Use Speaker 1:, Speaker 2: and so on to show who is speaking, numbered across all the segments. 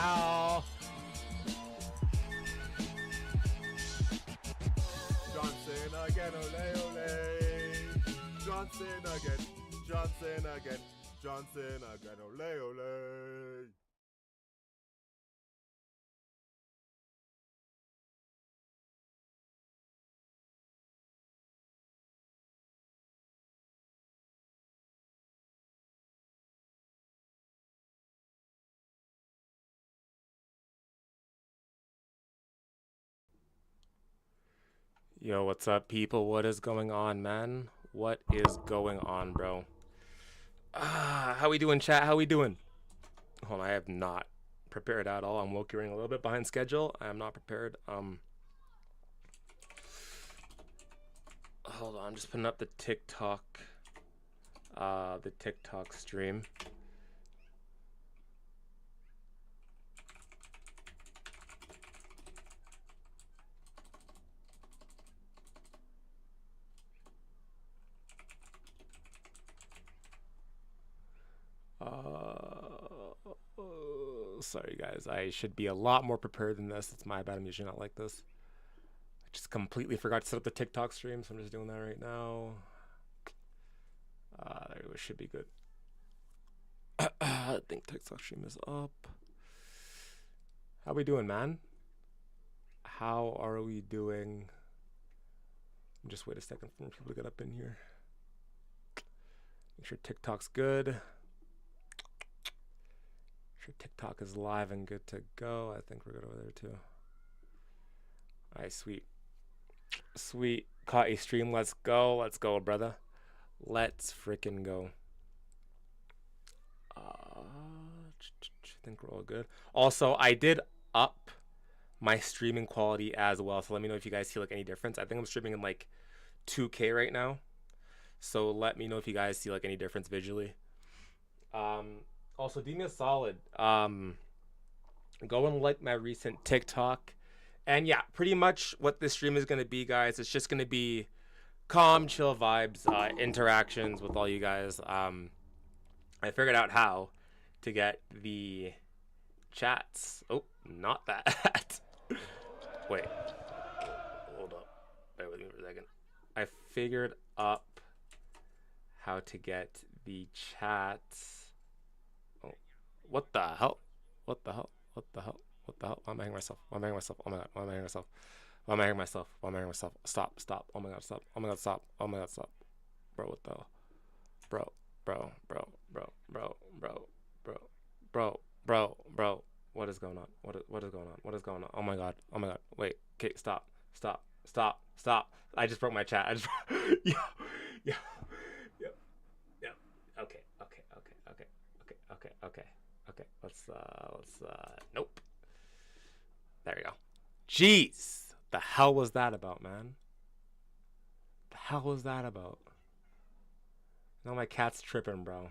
Speaker 1: hell? Johnson again, ole ole. Johnson again. Johnson again. Johnson again, ole ole. Yo, what's up, people? What is going on, man? What is going on, bro? How we doing, chat? How we doing? Hold on, I have not prepared at all. I'm running a little bit behind schedule. I am not prepared. Hold on, I'm just putting up the TikTok stream. Sorry guys, I should be a lot more prepared than this. It's my bad. I'm usually not like this. I just completely forgot to set up the TikTok stream, so I'm just doing that right now. There we go. Should be good. I think TikTok stream is up. How we doing, man? How are we doing? Just wait a second for people to get up in here. Make sure TikTok's good. Make sure TikTok is live and good to go. I think we're good over there too. All right, sweet. Sweet. Caught a stream. Let's go. Let's go, brother. Let's freaking go. I think we're all good. Also, I did up my streaming quality as well, so let me know if you guys see like any difference. I think I'm streaming in like 2K right now, so let me know if you guys see like any difference visually. Also, do me a solid, go and like my recent TikTok, and yeah, pretty much what this stream is going to be, guys. It's just going to be calm, chill vibes, interactions with all you guys. I figured out how to get the chats. Oh, not that. Wait, hold up, bear with me for a second. I figured up how to get the chats. Oh, what the hell? What the hell? What the hell? What the hell? Why am I hearing myself? Why am I hearing myself? Oh my god, why am I hearing myself? Why am I hearing myself? Why am I hearing myself? Stop, stop. Oh my god, stop. Oh my god, stop. Oh my god, stop. Bro, what the hell? Bro. What is going on? What is going on? What is going on? Oh my god. Oh my god. Wait. Okay, stop. I just broke my chat. I just yo. Okay. Let's nope. There we go. Jeez. The hell was that about, man? The hell was that about? Now my cat's tripping, bro.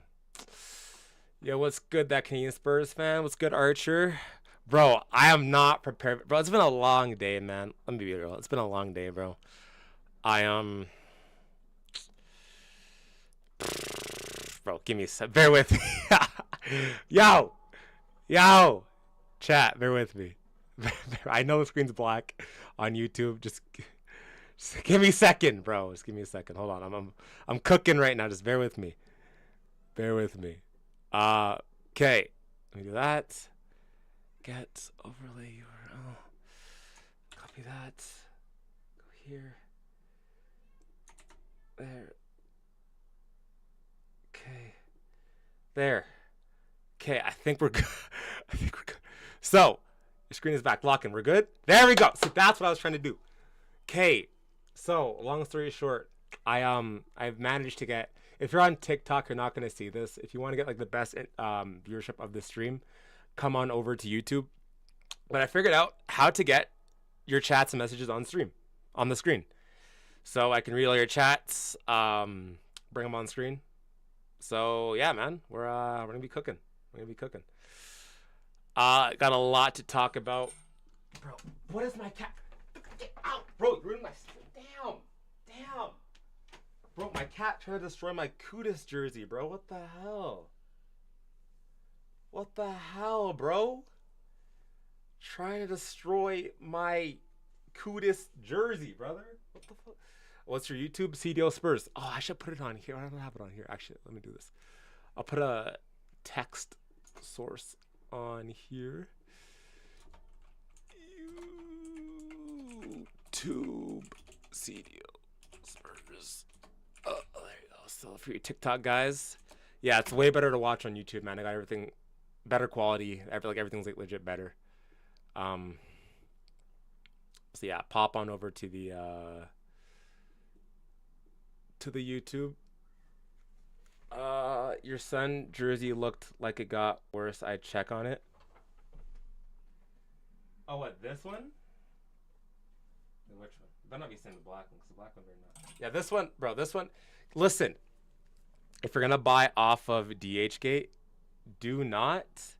Speaker 1: Yo, what's good, that Canadian Spurs fan? What's good, Archer? Bro, I am not prepared. Bro, it's been a long day, man. Let me be real. It's been a long day, bro. Bro, give me a sec. Bear with me. Yo! Chat, bear with me. I know the screen's black on YouTube. Just give me a second, bro. Just give me a second. Hold on. I'm cooking right now. Just bear with me. Okay. Let me do that. Get overlay URL. Copy that. Go here. There. Okay. There. Okay, I think we're good. So, your screen is back. Lock in. We're good? There we go. See, that's what I was trying to do. Okay. So, long story short, I've managed to get, if you're on TikTok, you're not going to see this. If you want to get like the best viewership of this stream, come on over to YouTube. But I figured out how to get your chats and messages on the screen. So I can read all your chats, bring them on screen. So yeah, man, we're gonna be cooking. Got a lot to talk about. Bro, what is my cat? Get out, bro! You ruined my. Damn. Bro, my cat tried to destroy my Kudus jersey, bro. What the hell, bro? trying to destroy my cutest jersey, brother. What the fuck? What's your YouTube? CDO Spurs. Oh, I should put it on here. I don't have it on here. Actually, let me do this. I'll put a text source on here. YouTube CDO Spurs. Oh, there you go. So for your TikTok guys, yeah, it's way better to watch on YouTube, man. I got everything better quality. I feel like everything's like legit better. So yeah, pop on over to the YouTube. Your son jersey looked like it got worse. I'd check on it. Oh, what, this one? Which one? Better not be saying the black one, because the black one better not. Yeah, this one, bro. This one. Listen, if you're gonna buy off of DHgate, do not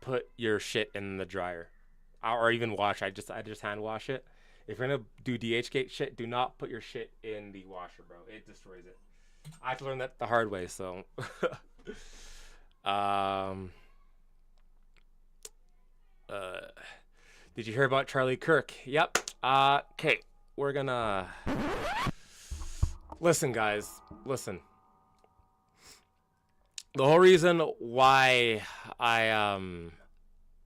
Speaker 1: put your shit in the dryer, or even wash. I just hand wash it. If you're gonna do DHgate shit, do not put your shit in the washer, bro. It destroys it. I had to learn that the hard way, so. Did you hear about Charlie Kirk? Yep. Okay, we're gonna listen, guys. Listen. The whole reason why I'm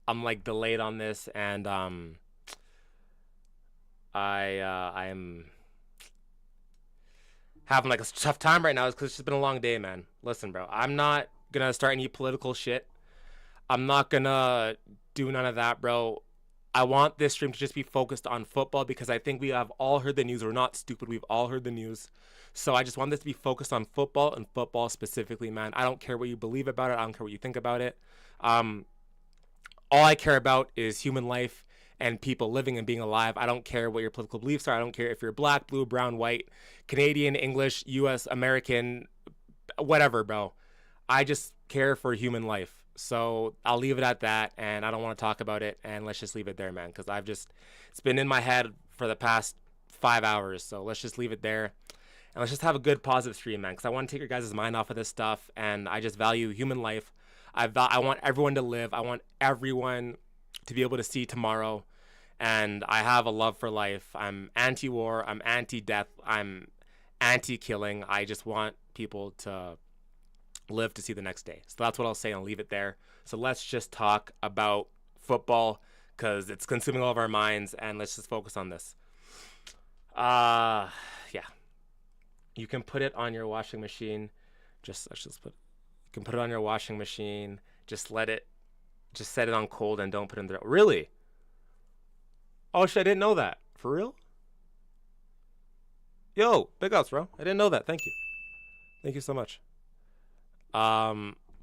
Speaker 1: like delayed on this, and I am having like a tough time right now is because it's just been a long day, man. Listen, bro, I'm not gonna start any political shit. I'm not gonna do none of that, bro. I want this stream to just be focused on football because I think we have all heard the news. We're not stupid. We've all heard the news. So I just want this to be focused on football, and football specifically, man. I don't care what you believe about it. I don't care what you think about it. All I care about is human life and people living and being alive. I don't care what your political beliefs are. I don't care if you're black, blue, brown, white, Canadian, English, US, American, whatever, bro. I just care for human life. So I'll leave it at that, and I don't want to talk about it, and let's just leave it there, man, because it's been in my head for the past 5 hours, so let's just leave it there, and let's just have a good positive stream, man, because I want to take your guys' mind off of this stuff, and I just value human life. I want everyone to live. I want everyone to be able to see tomorrow, and I have a love for life. I'm anti-war. I'm anti-death. I'm anti-killing. I just want people to live to see the next day. So that's what I'll say. I'll leave it there. So let's just talk about football because it's consuming all of our minds, and let's just focus on this. Yeah. You can put it on your washing machine. You can put it on your washing machine. Just set it on cold and don't put it in there. Really? Oh shit, I didn't know that. For real? Yo, big ups, bro. I didn't know that. Thank you. Thank you so much.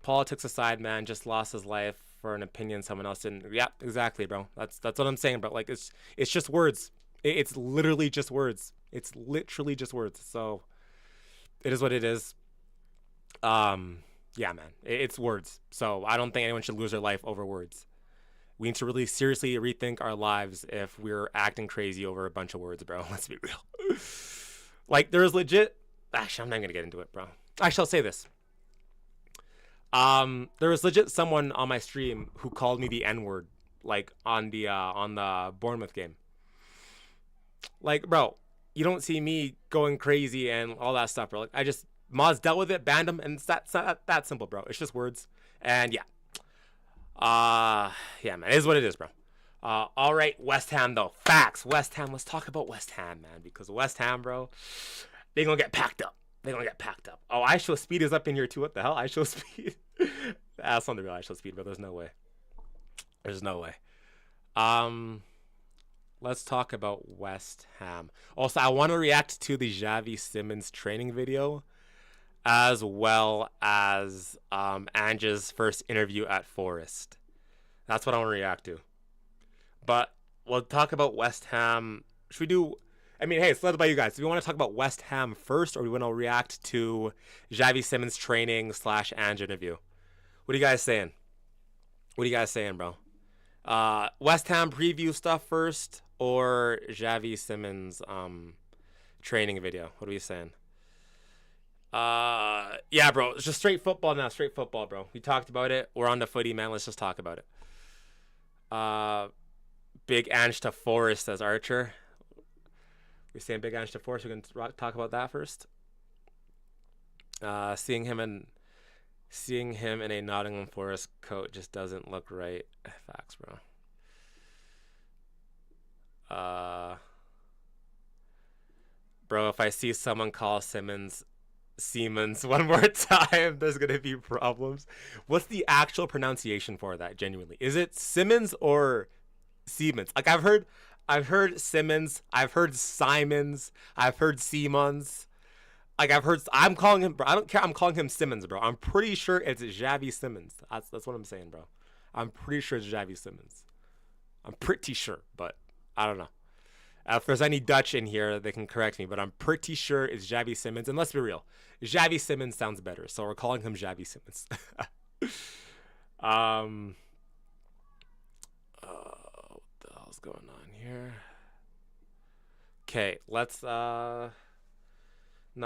Speaker 1: Politics aside, man, just lost his life for an opinion someone else didn't. Yeah, exactly, bro. That's what I'm saying, bro. Like it's just words. It's literally just words. It's literally just words. So it is what it is. Yeah, man. It's words. So I don't think anyone should lose their life over words. We need to really seriously rethink our lives if we're acting crazy over a bunch of words, bro. Let's be real. Like there's legit. Actually, I'm not gonna get into it, bro. I shall say this. There was legit someone on my stream who called me the N-word, like on the Bournemouth game. Like, bro, you don't see me going crazy and all that stuff, bro. Like, Moz dealt with it, banned him, and it's that simple, bro. It's just words, and yeah. Yeah, man, it is what it is, bro. All right, West Ham though, facts. West Ham. Let's talk about West Ham, man, because West Ham, bro, they gonna get packed up. Oh, I Show Speed is up in here too. What the hell? I Show Speed. That's on the real I Show Speed, bro. There's no way. Let's talk about West Ham. Also, I want to react to the Xavi Simons training video, as well as Ange's first interview at Forest. That's what I want to react to. But we'll talk about West Ham. Should we do? I mean, hey, it's led by you guys. Do we want to talk about West Ham first, or do we want to react to Xavi Simons training / Ange interview? What are you guys saying? Bro? West Ham preview stuff first, or Xavi Simons training video? What are we saying? Yeah, bro. It's just straight football now. Straight football, bro. We talked about it. We're on the footy, man. Let's just talk about it. Uh, Big Ange to Forest as Archer. We're saying Big Ange to Forest. We're gonna talk about that first. Seeing him in a Nottingham Forest coat just doesn't look right. Facts, bro. Bro, if I see someone call Siemens one more time, there's gonna be problems. What's the actual pronunciation for that? Genuinely, is it Simmons or Siemens? Like I've heard Simmons, I've heard Simons, I've heard Siemens. Like I'm calling him, bro. I don't care. I'm calling him Simmons, bro. I'm pretty sure it's Xavi Simmons. That's what I'm saying, bro. I'm pretty sure it's Xavi Simmons. I'm pretty sure, but I don't know. If there's any Dutch in here, they can correct me, but I'm pretty sure it's Xavi Simmons. And let's be real, Xavi Simmons sounds better, so we're calling him Xavi Simmons. What the hell's going on here? Okay, let's no,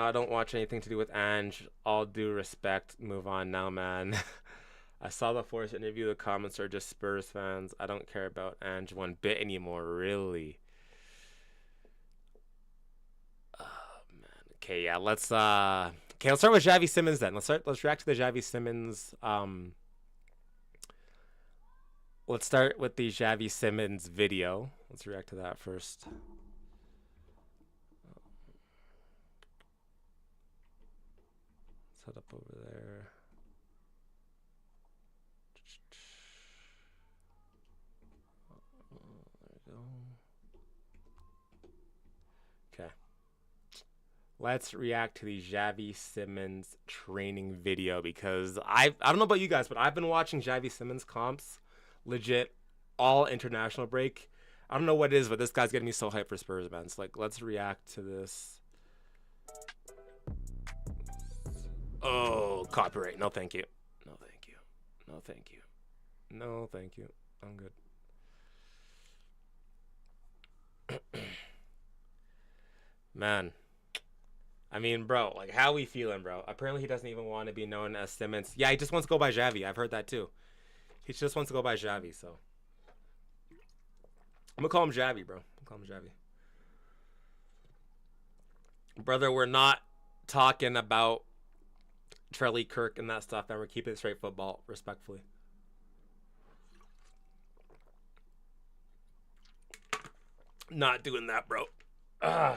Speaker 1: I don't watch anything to do with Ange. All due respect, move on now, man. I saw the Force interview. The comments are just Spurs fans. I don't care about Ange one bit anymore, really. Okay, yeah, let's start with Xavi Simmons then. Let's react to the Xavi Simmons. Let's start with the Xavi Simmons video. Let's react to that first. Set up over there. There we go. Okay. Let's react to the Xavi Simmons training video because I don't know about you guys, but I've been watching Xavi Simmons comps legit all international break. I don't know what it is, but this guy's getting me so hyped for Spurs, man. So like, let's react to this. Oh, copyright. No, thank you. No, thank you. No, thank you. No, thank you. I'm good. Man. I mean, bro, like, how we feeling, bro? Apparently, he doesn't even want to be known as Simmons. Yeah, he just wants to go by Xavi. I've heard that, too. He just wants to go by Xavi, so. I'm going to call him Xavi, bro. I'm going to call him Xavi. Brother, we're not talking about Charlie Kirk and that stuff, and we're keeping it straight football, respectfully. Not doing that, bro. All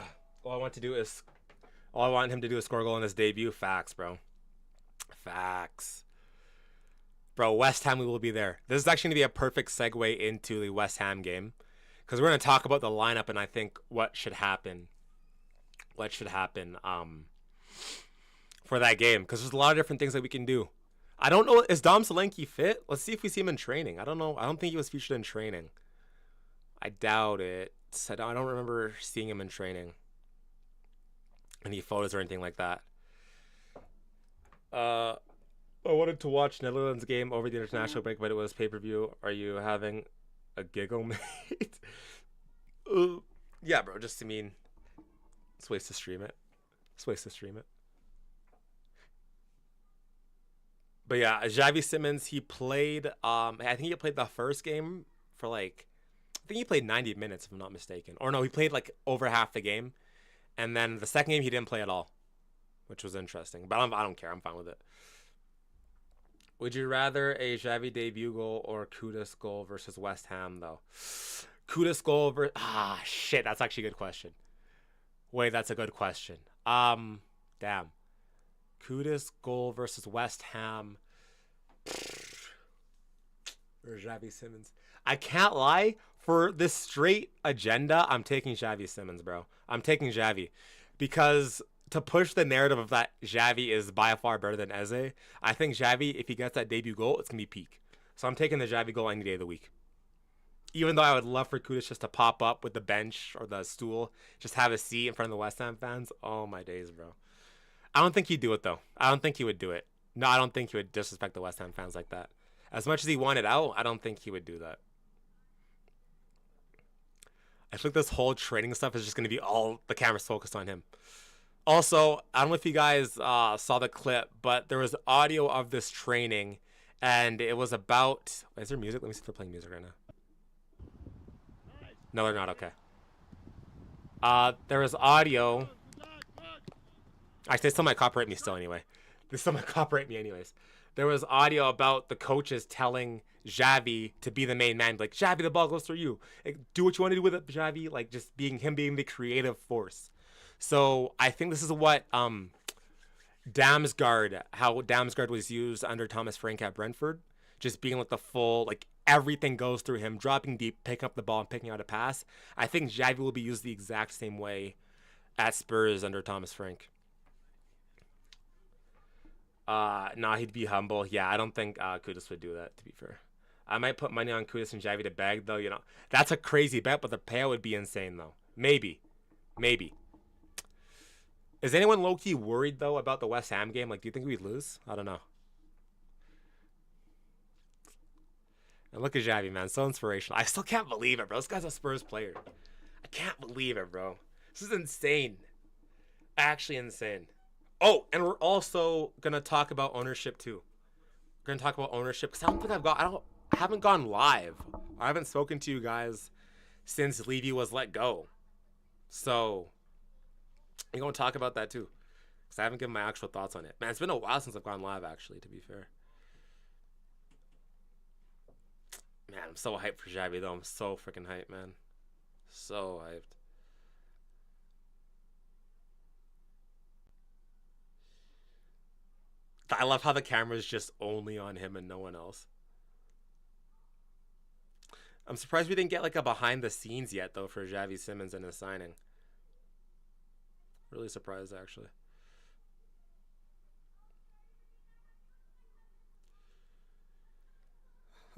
Speaker 1: I want him to do is score a goal in his debut. Facts, bro. Facts. Bro, West Ham, we will be there. This is actually going to be a perfect segue into the West Ham game. Because we're going to talk about the lineup and I think what should happen. For that game. Because there's a lot of different things that we can do. I don't know. Is Dom Solanke fit? Let's see if we see him in training. I don't know. I don't think he was featured in training. I doubt it. I don't remember seeing him in training. Any photos or anything like that. I wanted to watch Netherlands game over the international break, but it was pay-per-view. Are you having a giggle, mate? Yeah, bro. Just, I mean, it's a waste to stream it. But yeah, Xavi Simmons, he played, I think he played the first game for like, I think he played 90 minutes, if I'm not mistaken. Or no, he played like over half the game. And then the second game, he didn't play at all, which was interesting. But I don't care. I'm fine with it. Would you rather a Xavi debut goal or Kudus goal versus West Ham, though? Kudus goal versus... shit. That's actually a good question. Wait, that's a good question. Damn. Kudus goal versus West Ham. Or Xavi Simmons. I can't lie. For this straight agenda, I'm taking Xavi Simmons, bro. I'm taking Xavi. Because to push the narrative of that Xavi is by far better than Eze, I think Xavi, if he gets that debut goal, it's going to be peak. So I'm taking the Xavi goal any day of the week. Even though I would love for Kudus just to pop up with the bench or the stool, just have a seat in front of the West Ham fans. Oh, my days, bro. I don't think he'd do it, though. I don't think he would do it. No, I don't think he would disrespect the West Ham fans like that. As much as he wanted out, I don't think he would do that. I think this whole training stuff is just going to be all the cameras focused on him. Also, I don't know if you guys saw the clip, but there was audio of this training, and it was about... Is there music? Let me see if they're playing music right now. No, they're not. Okay. There was audio. Actually, they still might copyright me still anyway. They still might copyright me anyways. There was audio about the coaches telling Xavi to be the main man. Like, Xavi, the ball goes through you. Like, do what you want to do with it, Xavi. Like, just being the creative force. So I think this is what how Damsgaard was used under Thomas Frank at Brentford. Just being like the full, like everything goes through him, dropping deep, picking up the ball, and picking out a pass. I think Xavi will be used the exact same way at Spurs under Thomas Frank. Nah, he'd be humble. Yeah, I don't think Kudus would do that, to be fair. I might put money on Kudus and Xavi to bag, though. That's a crazy bet, but the payout would be insane, though. Maybe. Maybe. Is anyone low-key worried, though, about the West Ham game? Like, do you think we'd lose? I don't know. And look at Xavi, man. So inspirational. I still can't believe it, bro. This guy's a Spurs player. I can't believe it, bro. This is insane. Actually insane. Oh, and we're also gonna talk about ownership too. We're gonna talk about ownership because I haven't gone live. I haven't spoken to you guys since Levy was let go. So we're gonna talk about that too. Because I haven't given my actual thoughts on it. Man, it's been a while since I've gone live, actually, to be fair. Man, I'm so hyped for Xavi, though. I'm so freaking hyped, man. So hyped. I love how the camera's just only on him and no one else. I'm surprised we didn't get like a behind the scenes yet, though, for Xavi Simons and his signing. Really surprised, actually.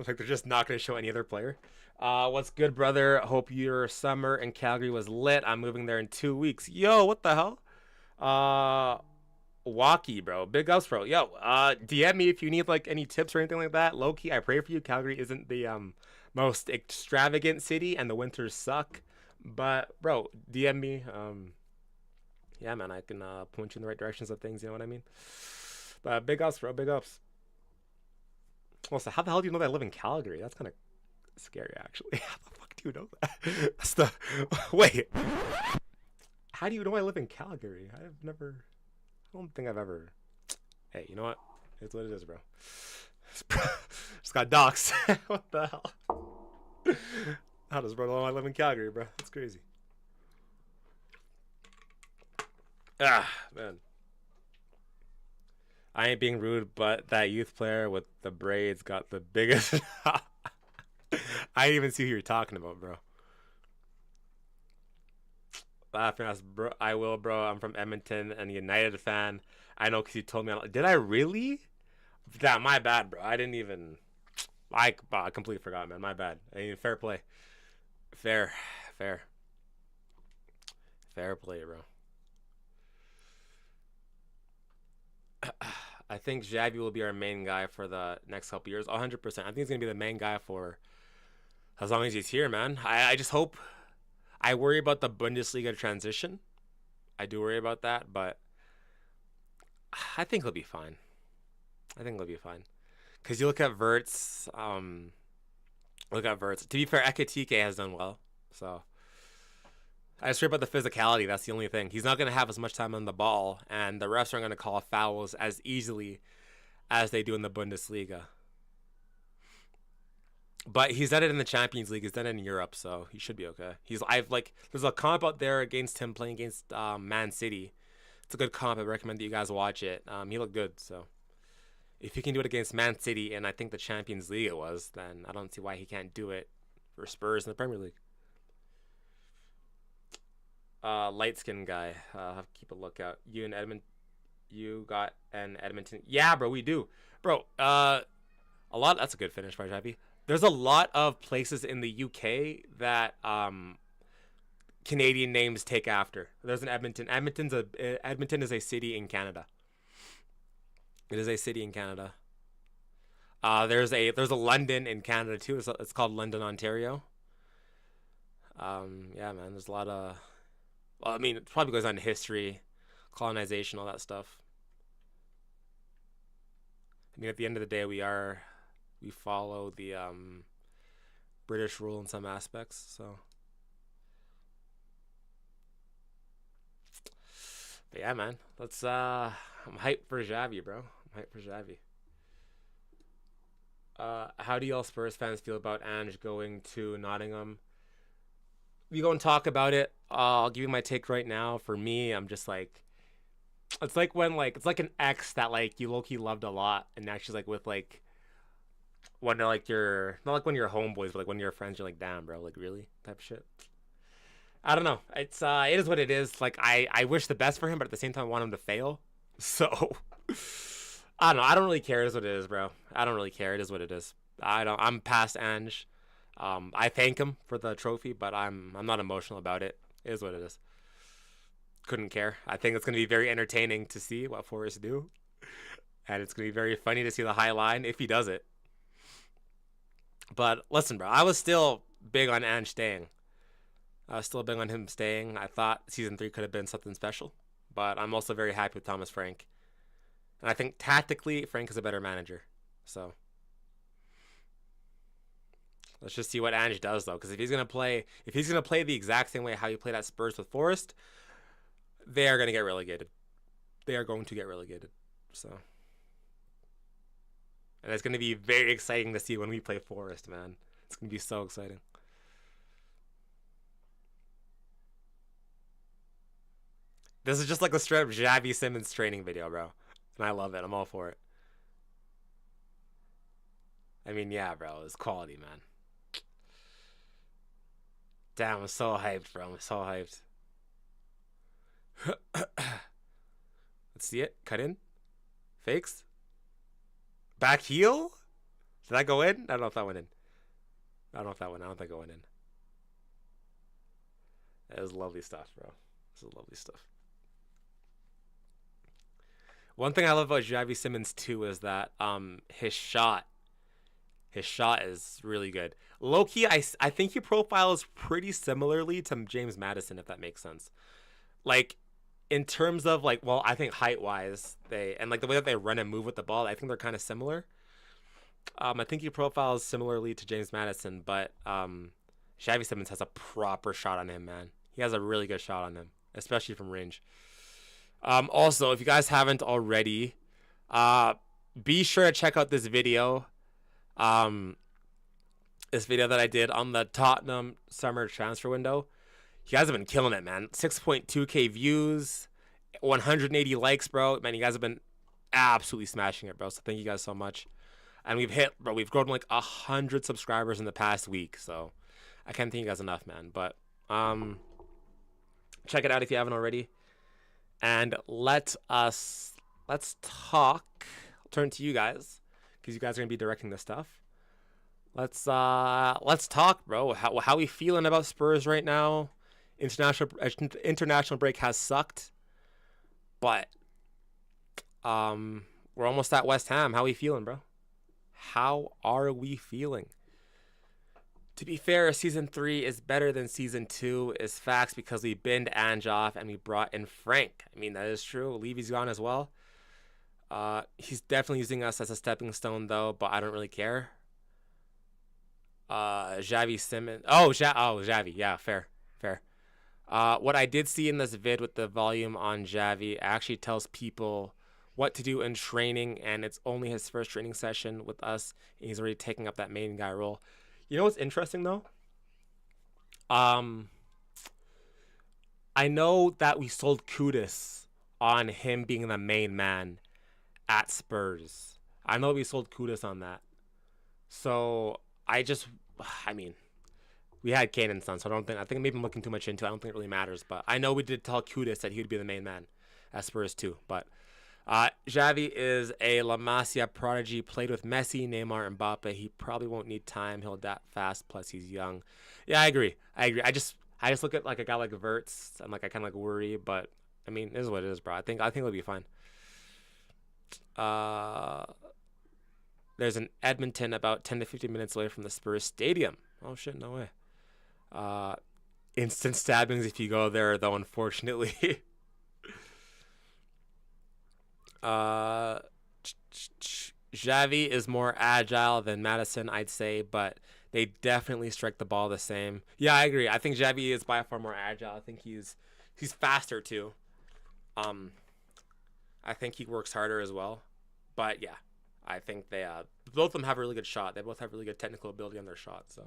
Speaker 1: Like they're just not going to show any other player. What's good, brother? Hope your summer in Calgary was lit. I'm moving there in 2 weeks. Yo, what the hell? Walkie, bro. Big ups, bro. Yo, DM me if you need like any tips or anything like that. Low key, I pray for you. Calgary isn't the most extravagant city, and the winters suck. But bro, DM me. Yeah, man, I can point you in the right directions of things. You know what I mean? But big ups, bro. Big ups. Also, how the hell do you know that I live in Calgary? That's kind of scary, actually. How the fuck do you know that? That's the wait. How do you know I live in Calgary? I've never. I don't think I've ever. Hey, you know what? It's what it is, bro. Just got doxxed. What the hell? How does bro know I live in Calgary, bro? That's crazy. Ah, man. I ain't being rude, but that youth player with the braids got the biggest. I didn't even see who you're talking about, bro. Laughing ass, bro. I will, bro. I'm from Edmonton and a United fan. I know because you told me. Did I really? Damn, my bad, bro. I didn't even. I completely forgot, man. My bad. I mean, fair play. Fair, fair, fair play, bro. I think Xavi will be our main guy for the next couple years. 100%. I think he's going to be the main guy for as long as he's here, man. I just hope. I worry about the Bundesliga transition. I do worry about that, but I think he'll be fine. I think he'll be fine. Because you look at Verts. Look at Verts. To be fair, Ekatike has done well. So I just worry about the physicality. That's the only thing. He's not going to have as much time on the ball, and the refs aren't going to call fouls as easily as they do in the Bundesliga. But he's done it in the Champions League. He's done it in Europe, so he should be okay. There's a comp out there against him playing against Man City. It's a good comp. I recommend that you guys watch it. He looked good, so if he can do it against Man City, and I think the Champions League it was, then I don't see why he can't do it for Spurs in the Premier League. Light skinned guy. Have to keep a lookout. You got an Edmonton. Yeah, bro, we do, bro. A lot. That's a good finish by Xavi. There's a lot of places in the UK that Canadian names take after. There's an Edmonton. Edmonton is a city in Canada. It is a city in Canada. There's a London in Canada too. It's called London, Ontario. Yeah, man. There's a lot of. Well, I mean, it probably goes on to history, colonization, all that stuff. I mean, at the end of the day, we follow the British rule in some aspects. So But yeah, man. Let's I'm hyped for Xavi, bro. I'm hyped for Xavi. How do y'all Spurs fans feel about Ange going to Nottingham? We go and talk about it. I'll give you my take right now. For me, I'm just like, it's like when like it's like an ex that like you low key loved a lot, and now she's like with like when they're like your not like when you're homeboys, but like when you're friends, you're like, damn, bro, like really type of shit. I don't know. It's it is what it is. Like I wish the best for him, but at the same time, I want him to fail. So I don't know. I don't really care. It is what it is, bro. I don't really care. It is what it is. I don't. I'm past Ange. I thank him for the trophy, but I'm not emotional about it. It is what it is. Couldn't care. I think it's gonna be very entertaining to see what Forrest do, and it's gonna be very funny to see the high line if he does it. But listen, bro, I was still big on Ange staying. I was still big on him staying. I thought season 3 could have been something special, but I'm also very happy with Thomas Frank, and I think tactically Frank is a better manager. So let's just see what Ange does though, because if he's gonna play the exact same way how he played at Spurs with Forest, they are gonna get relegated. They are going to get relegated. So, and it's gonna be very exciting to see when we play Forest, man. It's gonna be so exciting. This is just like a straight up Xavi Simmons training video, bro, and I love it. I'm all for it. I mean, yeah, bro, it's quality, man. Damn, I'm so hyped, bro. I'm so hyped. Let's see it. Cut in. Fakes. Back heel? Did that go in? I don't know if that went in. I don't know if that went. I don't think it went in. That is lovely stuff, bro. This is lovely stuff. One thing I love about Javi Simmons too is that his shot is really good. Low key, I think he profiles pretty similarly to James Madison, if that makes sense. Like in terms of like, well, I think height wise, they and like the way that they run and move with the ball, I think they're kind of similar. I think he profiles similarly to James Madison, but Xavi Simmons has a proper shot on him, man. He has a really good shot on him, especially from range. Also, if you guys haven't already, be sure to check out this video. Um, this video that I did on the Tottenham summer transfer window. You guys have been killing it, man. 6.2K views, 180 likes, bro. Man, you guys have been absolutely smashing it, bro. So thank you guys so much. And we've grown like 100 subscribers in the past week. So I can't thank you guys enough, man. But check it out if you haven't already. And let's talk. I'll turn to you guys because you guys are gonna be directing this stuff. Let's talk, bro. How we feeling about Spurs right now? International break has sucked, but we're almost at West Ham. How we feeling, bro? How are we feeling? To be fair, season 3 is better than season 2 is facts because we binned Ange off and we brought in Frank. I mean, that is true. Levy's gone as well. He's definitely using us as a stepping stone though, but I don't really care. Xavi Simmons. Xavi. Yeah, fair. What I did see in this vid with the volume on Xavi actually tells people what to do in training, and it's only his first training session with us, and he's already taking up that main guy role. You know what's interesting though? I know that we sold Kudus on him being the main man at Spurs. I know we sold Kudus on that. So I mean, we had Kane and Son, so I think maybe I'm looking too much into it. I don't think it really matters, but I know we did tell Kudus that he would be the main man at Spurs too. But Xavi is a La Masia prodigy, played with Messi, Neymar, and Mbappe. He probably won't need time. He'll adapt fast, plus he's young. Yeah, I agree. I just look at like a guy like Verts and like I kind of like worry, but I mean, this is what it is, bro. I think it'll be fine. There's an Edmonton about 10 to 15 minutes away from the Spurs stadium. Oh shit, no way. Instant stabbings if you go there though, unfortunately. Xavi is more agile than Madison, I'd say, but they definitely strike the ball the same. Yeah, I agree. I think Xavi is by far more agile. I think he's faster too. Um, I think he works harder as well. But yeah, I think they both of them have a really good shot. They both have really good technical ability on their shot. So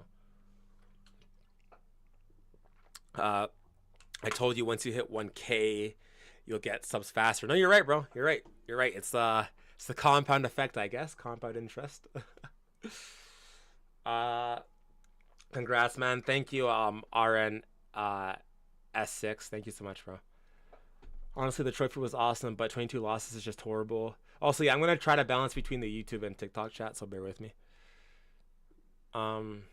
Speaker 1: uh, I told you once you hit 1K, you'll get subs faster. No, you're right, bro. You're right. You're right. It's the compound effect, I guess. Compound interest. uh, congrats, man. Thank you, RN S6. Thank you so much, bro. Honestly, the trophy was awesome, but 22 losses is just horrible. Also, yeah, I'm gonna try to balance between the YouTube and TikTok chat, so bear with me. Um,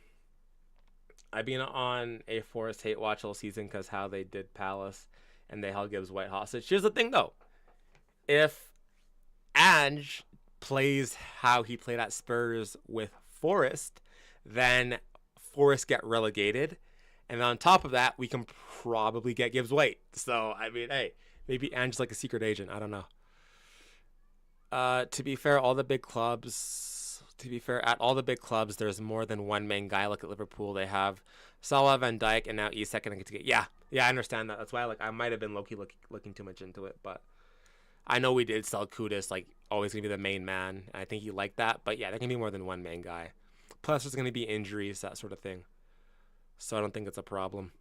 Speaker 1: I've been on a Forest hate watch all season because how they did Palace and they held Gibbs White hostage. Here's the thing, though: if Ange plays how he played at Spurs with Forest, then Forest get relegated, and on top of that, we can probably get Gibbs White. So I mean, hey, maybe Ange's like a secret agent. I don't know. To be fair, all the big clubs. To be fair, at all the big clubs, there's more than one main guy. Look at Liverpool; they have Salah, Van Dijk, and now Isak. And yeah, I understand that. That's why I might have been low-key looking too much into it, but I know we did sell Kudus, like always gonna be the main man. I think he liked that, but yeah, there can be more than one main guy. Plus, there's gonna be injuries, that sort of thing. So I don't think it's a problem.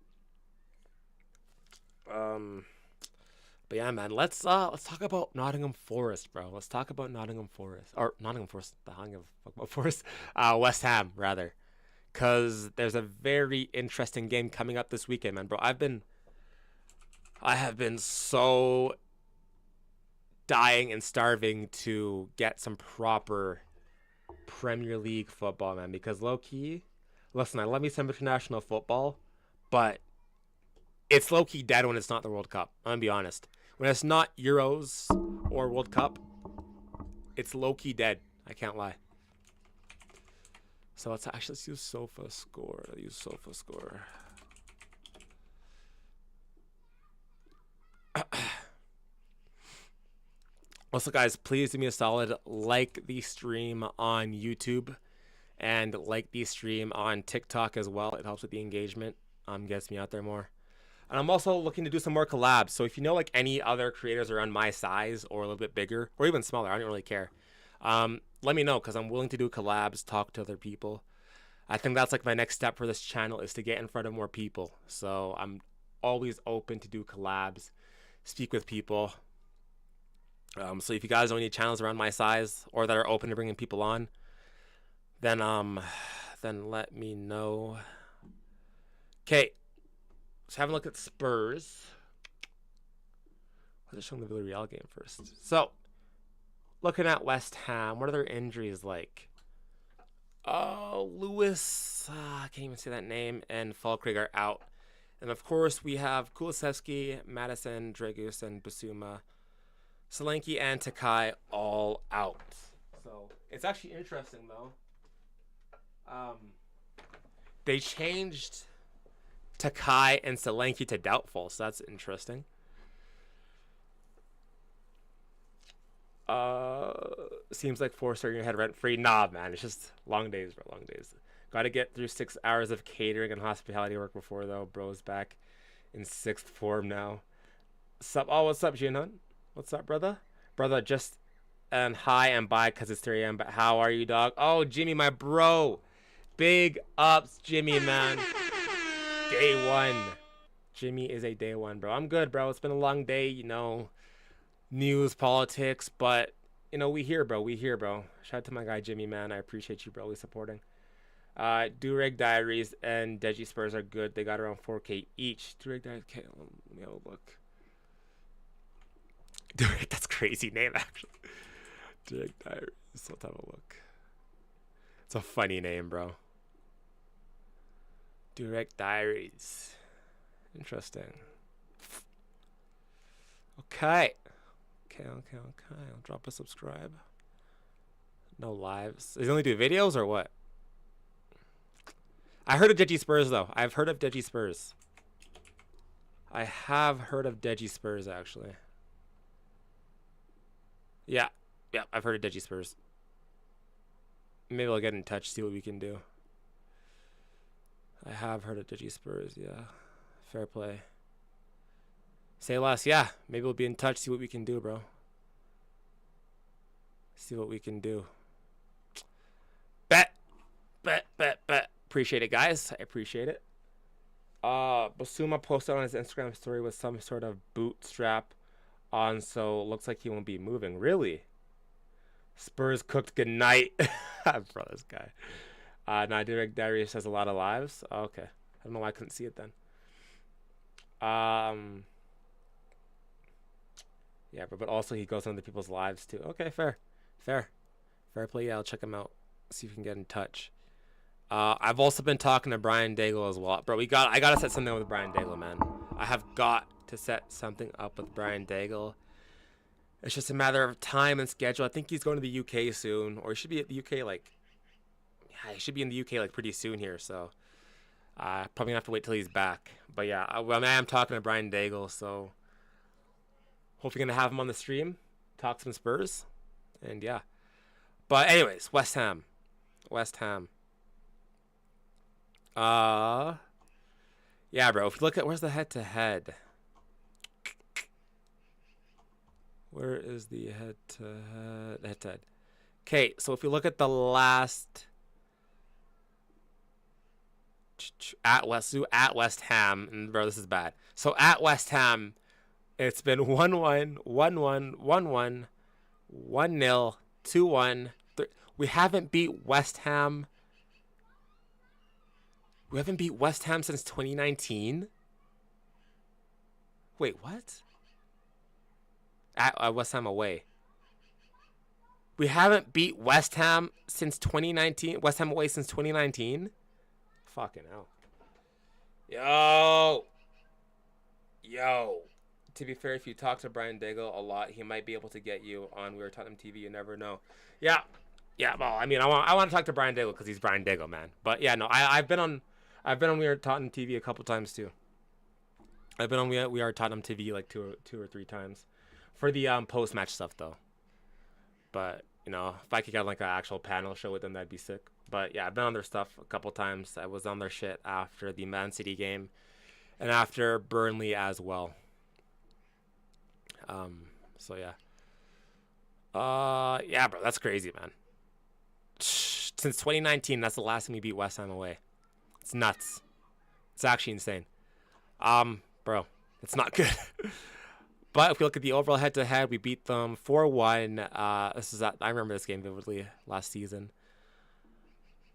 Speaker 1: But yeah, man, let's talk about Nottingham Forest, bro. Let's talk about Nottingham Forest or Nottingham Forest. The hell of fuck about Forest, West Ham rather, because there's a very interesting game coming up this weekend, man, bro. I have been so dying and starving to get some proper Premier League football, man. Because low key, listen, I love me some international football, but it's low key dead when it's not the World Cup. I'm gonna be honest. When it's not Euros or World Cup, it's low key dead. I can't lie. So let's use Sofa Score. Also, guys, please do me a solid. Like the stream on YouTube and like the stream on TikTok as well. It helps with the engagement. Gets me out there more. And I'm also looking to do some more collabs. So if you know like any other creators around my size or a little bit bigger or even smaller, I don't really care. Let me know because I'm willing to do collabs, talk to other people. I think that's like my next step for this channel is to get in front of more people. So I'm always open to do collabs, speak with people. So if you guys know any channels around my size or that are open to bringing people on, then let me know. Okay. Let's have a look at Spurs. Let's show them the Villarreal game first. So, looking at West Ham, what are their injuries like? Oh, Lewis, I can't even say that name, and Falkrig are out. And of course, we have Kulusevski, Madison, Dragus, and Basuma, Solanke, and Takai all out. So, it's actually interesting, though. They changed Takai and Solanke to doubtful, so that's interesting. Seems like Forest are your head rent free. Nah, man, it's just long days, bro. Long days. Got to get through 6 hours of catering and hospitality work before though. Bro's back in 6th form now. What's up, Jinhun? What's up, brother? Brother, just and hi and bye because it's 3 a.m. But how are you, dog? Oh, Jimmy, my bro. Big ups, Jimmy, man. Day one. Jimmy is a day one, bro. I'm good, bro. It's been a long day, you know. News, politics, but you know, we here, bro. Shout out to my guy Jimmy, man. I appreciate you, bro. Always supporting. Dureg Diaries and Deji Spurs are good. They got around 4K each. Dureg Diaries. Okay, let me have a look. Dureg, that's a crazy name, actually. Dureg Diaries. Let's have a look. It's a funny name, bro. Dureg Diaries. Interesting. Okay. I'll drop a subscribe. No lives. Does he only do videos or what? I heard of Deji Spurs though. I've heard of Deji Spurs. I have heard of Deji Spurs actually. Yeah, I've heard of Deji Spurs. Maybe I'll get in touch, see what we can do. I have heard of Deji Spurs, yeah. Fair play. Say less. Yeah, maybe we'll be in touch. See what we can do, bro. See what we can do. Bet. Appreciate it, guys. I appreciate it. Basuma posted on his Instagram story with some sort of bootstrap on, so it looks like he won't be moving. Really? Spurs cooked goodnight. Bro, this guy. Now Derek Darius has a lot of lives. Oh, okay. I don't know why I couldn't see it then. Yeah, but also he goes into people's lives too. Okay, fair play. Yeah, I'll check him out. See if we can get in touch. I've also been talking to Brian Daigle as well, bro. I gotta set something up with Brian Daigle, man. I have got to set something up with Brian Daigle. It's just a matter of time and schedule. I think he's going to the UK soon, or he should be at the UK like. Yeah, he should be in the UK like pretty soon here. So, probably gonna have to wait till he's back. But yeah, I am talking to Brian Daigle, so hopefully gonna have him on the stream, talk some Spurs, and yeah. But anyways, West Ham. Yeah, bro. If you look at where's the head-to-head. Where is the head-to-head? Okay, so if you look at the last at West Ham, and bro, this is bad. So at West Ham, it's been 1-1, 1-1, 1-1, 1-0, 2-1. We haven't beat West Ham. We haven't beat West Ham since 2019. Wait, what? At West Ham away. We haven't beat West Ham since 2019. West Ham away since 2019. Fucking hell. Yo. To be fair, if you talk to Brian Daigle a lot, he might be able to get you on We Are Tottenham TV. You never know. Yeah. Well, I mean, I want to talk to Brian Daigle because he's Brian Daigle, man. But yeah, no, I've been on We Are Tottenham TV a couple times too. I've been on We Are Tottenham TV like two or three times for the post match stuff though. But you know, if I could get like an actual panel show with them, that'd be sick. But yeah, I've been on their stuff a couple times. I was on their shit after the Man City game and after Burnley as well. So yeah. Yeah, bro, that's crazy, man. Since 2019, that's the last time we beat West Ham away. It's nuts. It's actually insane. Bro, it's not good. But if we look at the overall head-to-head, we beat them 4-1. I remember this game vividly last season.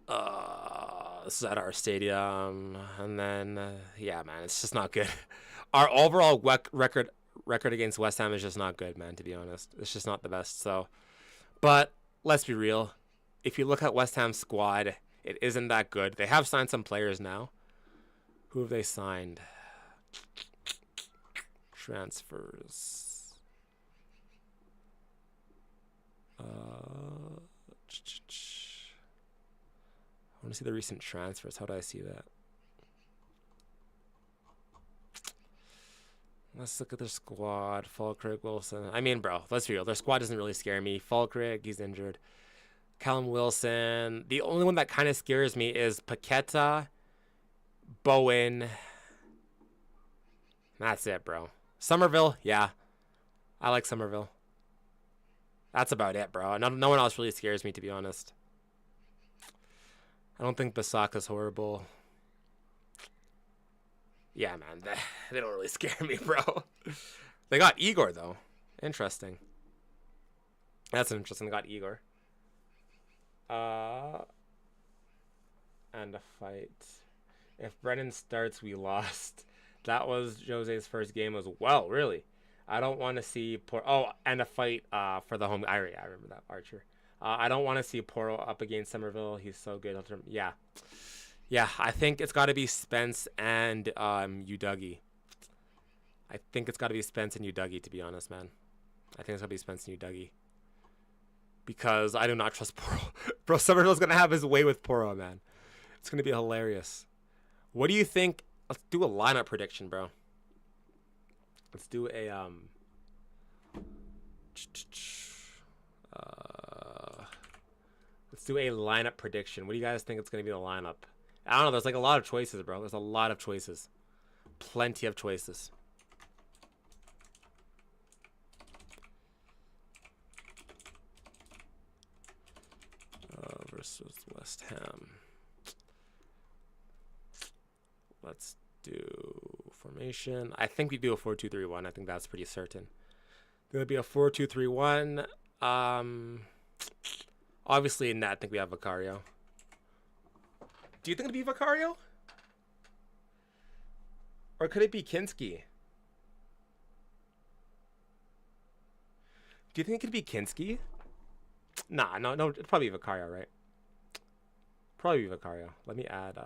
Speaker 1: This is at our stadium, and then yeah, man, it's just not good. Our overall record against West Ham is just not good, man. To be honest, it's just not the best. So, but let's be real. If you look at West Ham's squad, it isn't that good. They have signed some players now. Who have they signed? Transfers. I want to see the recent transfers. How do I see that? Let's look at their squad. Falkirk, Wilson. I mean, bro, let's be real. Their squad doesn't really scare me. Falkirk, he's injured. Callum Wilson. The only one that kind of scares me is Paqueta, Bowen. That's it, bro. Somerville, yeah. I like Somerville. That's about it, bro. No one else really scares me, to be honest. I don't think Basaka's horrible. Yeah, man. They don't really scare me, bro. They got Igor, though. Interesting. That's interesting. They got Igor. And a fight. If Brennan starts, we lost. That was Jose's first game as well, really. I don't want to see and a fight for the home. I remember that, Archer. I don't want to see Porro up against Somerville. He's so good. Yeah, I think it's got to be Spence and Uduggy. I think it's got to be Spence and Uduggy, to be honest, man. I think it's got to be Spence and Uduggy. Because I do not trust Porro. Bro, Somerville's going to have his way with Porro, man. It's going to be hilarious. What do you think? Let's do a lineup prediction, bro. Let's do a let's do a lineup prediction. What do you guys think it's gonna be the lineup? I don't know. There's like a lot of choices, bro. There's a lot of choices. Plenty of choices. versus West Ham. Let's do formation. I think we do a 4-2-3-1. I think that's pretty certain. There'll be a 4-2-3-1. Obviously in that, I think we have Vicario. Do you think it'd be Vicario? Or could it be Kinski? Do you think it could be Kinski? Nah, no, it'd probably be Vicario, right? Probably be Vicario. Let me add,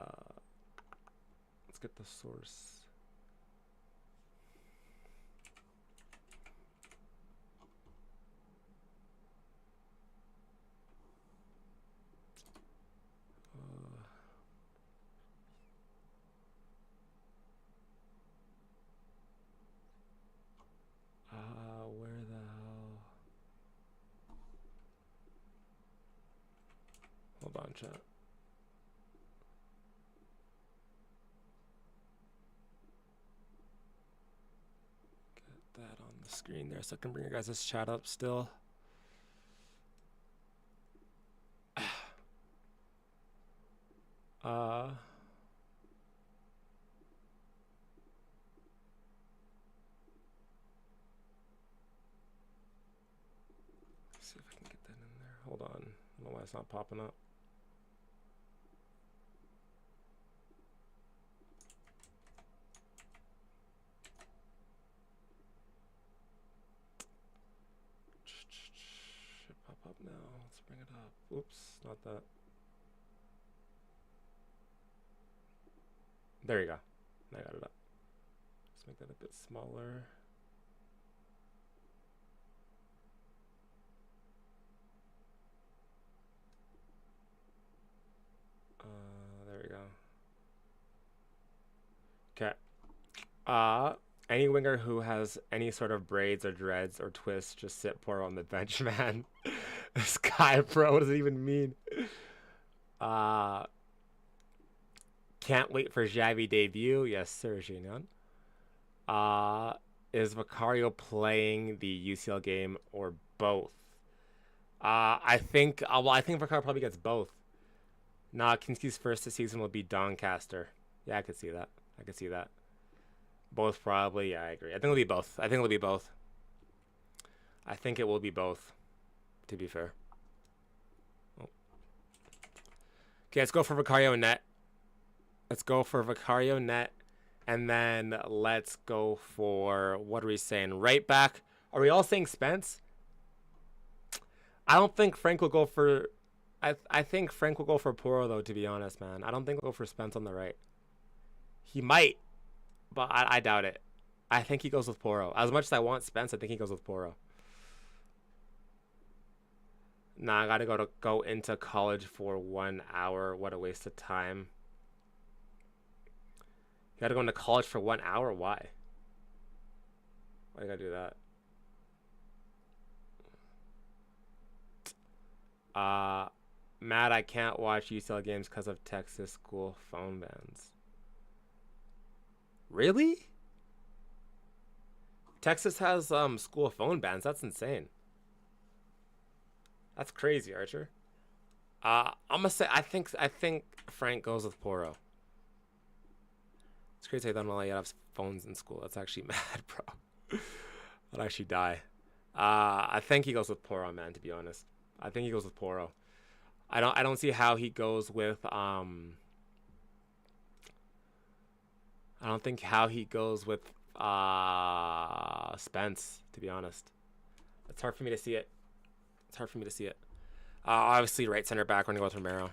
Speaker 1: let's get the source. Where the hell? Hold on, chat. Get that on the screen there so I can bring your guys' chat up still. See if I can get that in there. Hold on. I don't know why it's not popping up. Should pop up now. Let's bring it up. Oops, not that. There you go. I got it up. Let's make that a bit smaller. There we go. Okay. Any winger who has any sort of braids or dreads or twists, just sit poor on the bench, man. This guy, bro, what does it even mean? Can't wait for Xavi debut. Yes, sir, Gignon. Is Vicario playing the UCL game or both? I think Vicario probably gets both. Nah, Kinski's first this season will be Doncaster. Yeah, I could see that. Both probably. Yeah, I agree. I think it'll be both. I think it will be both, to be fair. Oh. Okay, let's go for Vicario net. And then let's go for, what are we saying? Right back. Are we all saying Spence? I don't think Frank will go for... I think Frank will go for Porro, though, to be honest, man. I don't think he'll go for Spence on the right. He might, but I doubt it. I think he goes with Porro. As much as I want Spence, I think he goes with Porro. Nah, I gotta go into college for 1 hour. What a waste of time. You gotta go into college for 1 hour? Why? Why you gotta do that? Matt, I can't watch UCL games because of Texas school phone bans. Really? Texas has school phone bans. That's insane. That's crazy, Archer. I'm gonna say I think Frank goes with Porro. It's crazy I don't know you have phones in school. That's actually mad, bro. I'd actually die. I think he goes with Porro, man, to be honest. I think he goes with Porro. I don't see how he goes with I don't think how he goes with Spence, to be honest. It's hard for me to see it. Obviously right center back, we're gonna go with Romero.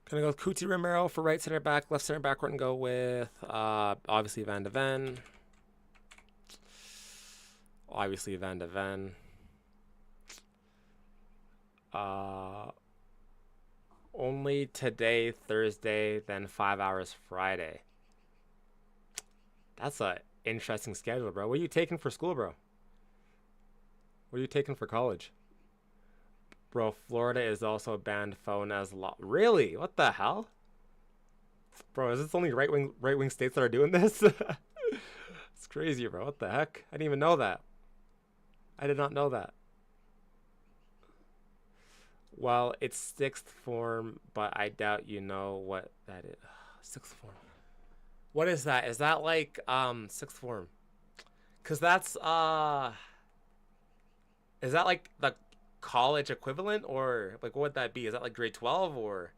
Speaker 1: Gonna go with Kuti Romero for right center back. Left center back, we're gonna go with obviously Van de Ven. Only today, Thursday, then 5 hours Friday. That's a interesting schedule, bro. What are you taking for school, bro? What are you taking for college? Bro, Florida is also banned phone as law. Really? What the hell? Bro, is this only right wing states that are doing this? It's crazy, bro. What the heck? I didn't even know that. I did not know that. Well, it's sixth form, but I doubt you know what that is. Sixth form. What is that? Is that like sixth form? Cause that's is that like the college equivalent, or like what would that be? Is that like grade 12 or?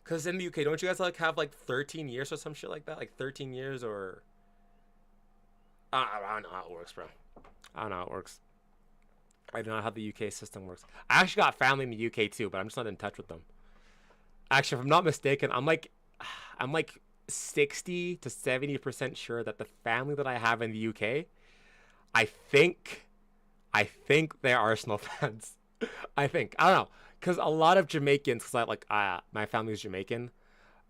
Speaker 1: Cause in the UK, don't you guys like have like 13 years or some shit like that? Like 13 years or I don't know how it works, bro. I don't know how it works. I don't know how the UK system works. I actually got family in the UK too, but I'm just not in touch with them. Actually, if I'm not mistaken, I'm like 60 to 70% sure that the family that I have in the UK, I think they're Arsenal fans. I don't know, because a lot of Jamaicans, because my family is Jamaican.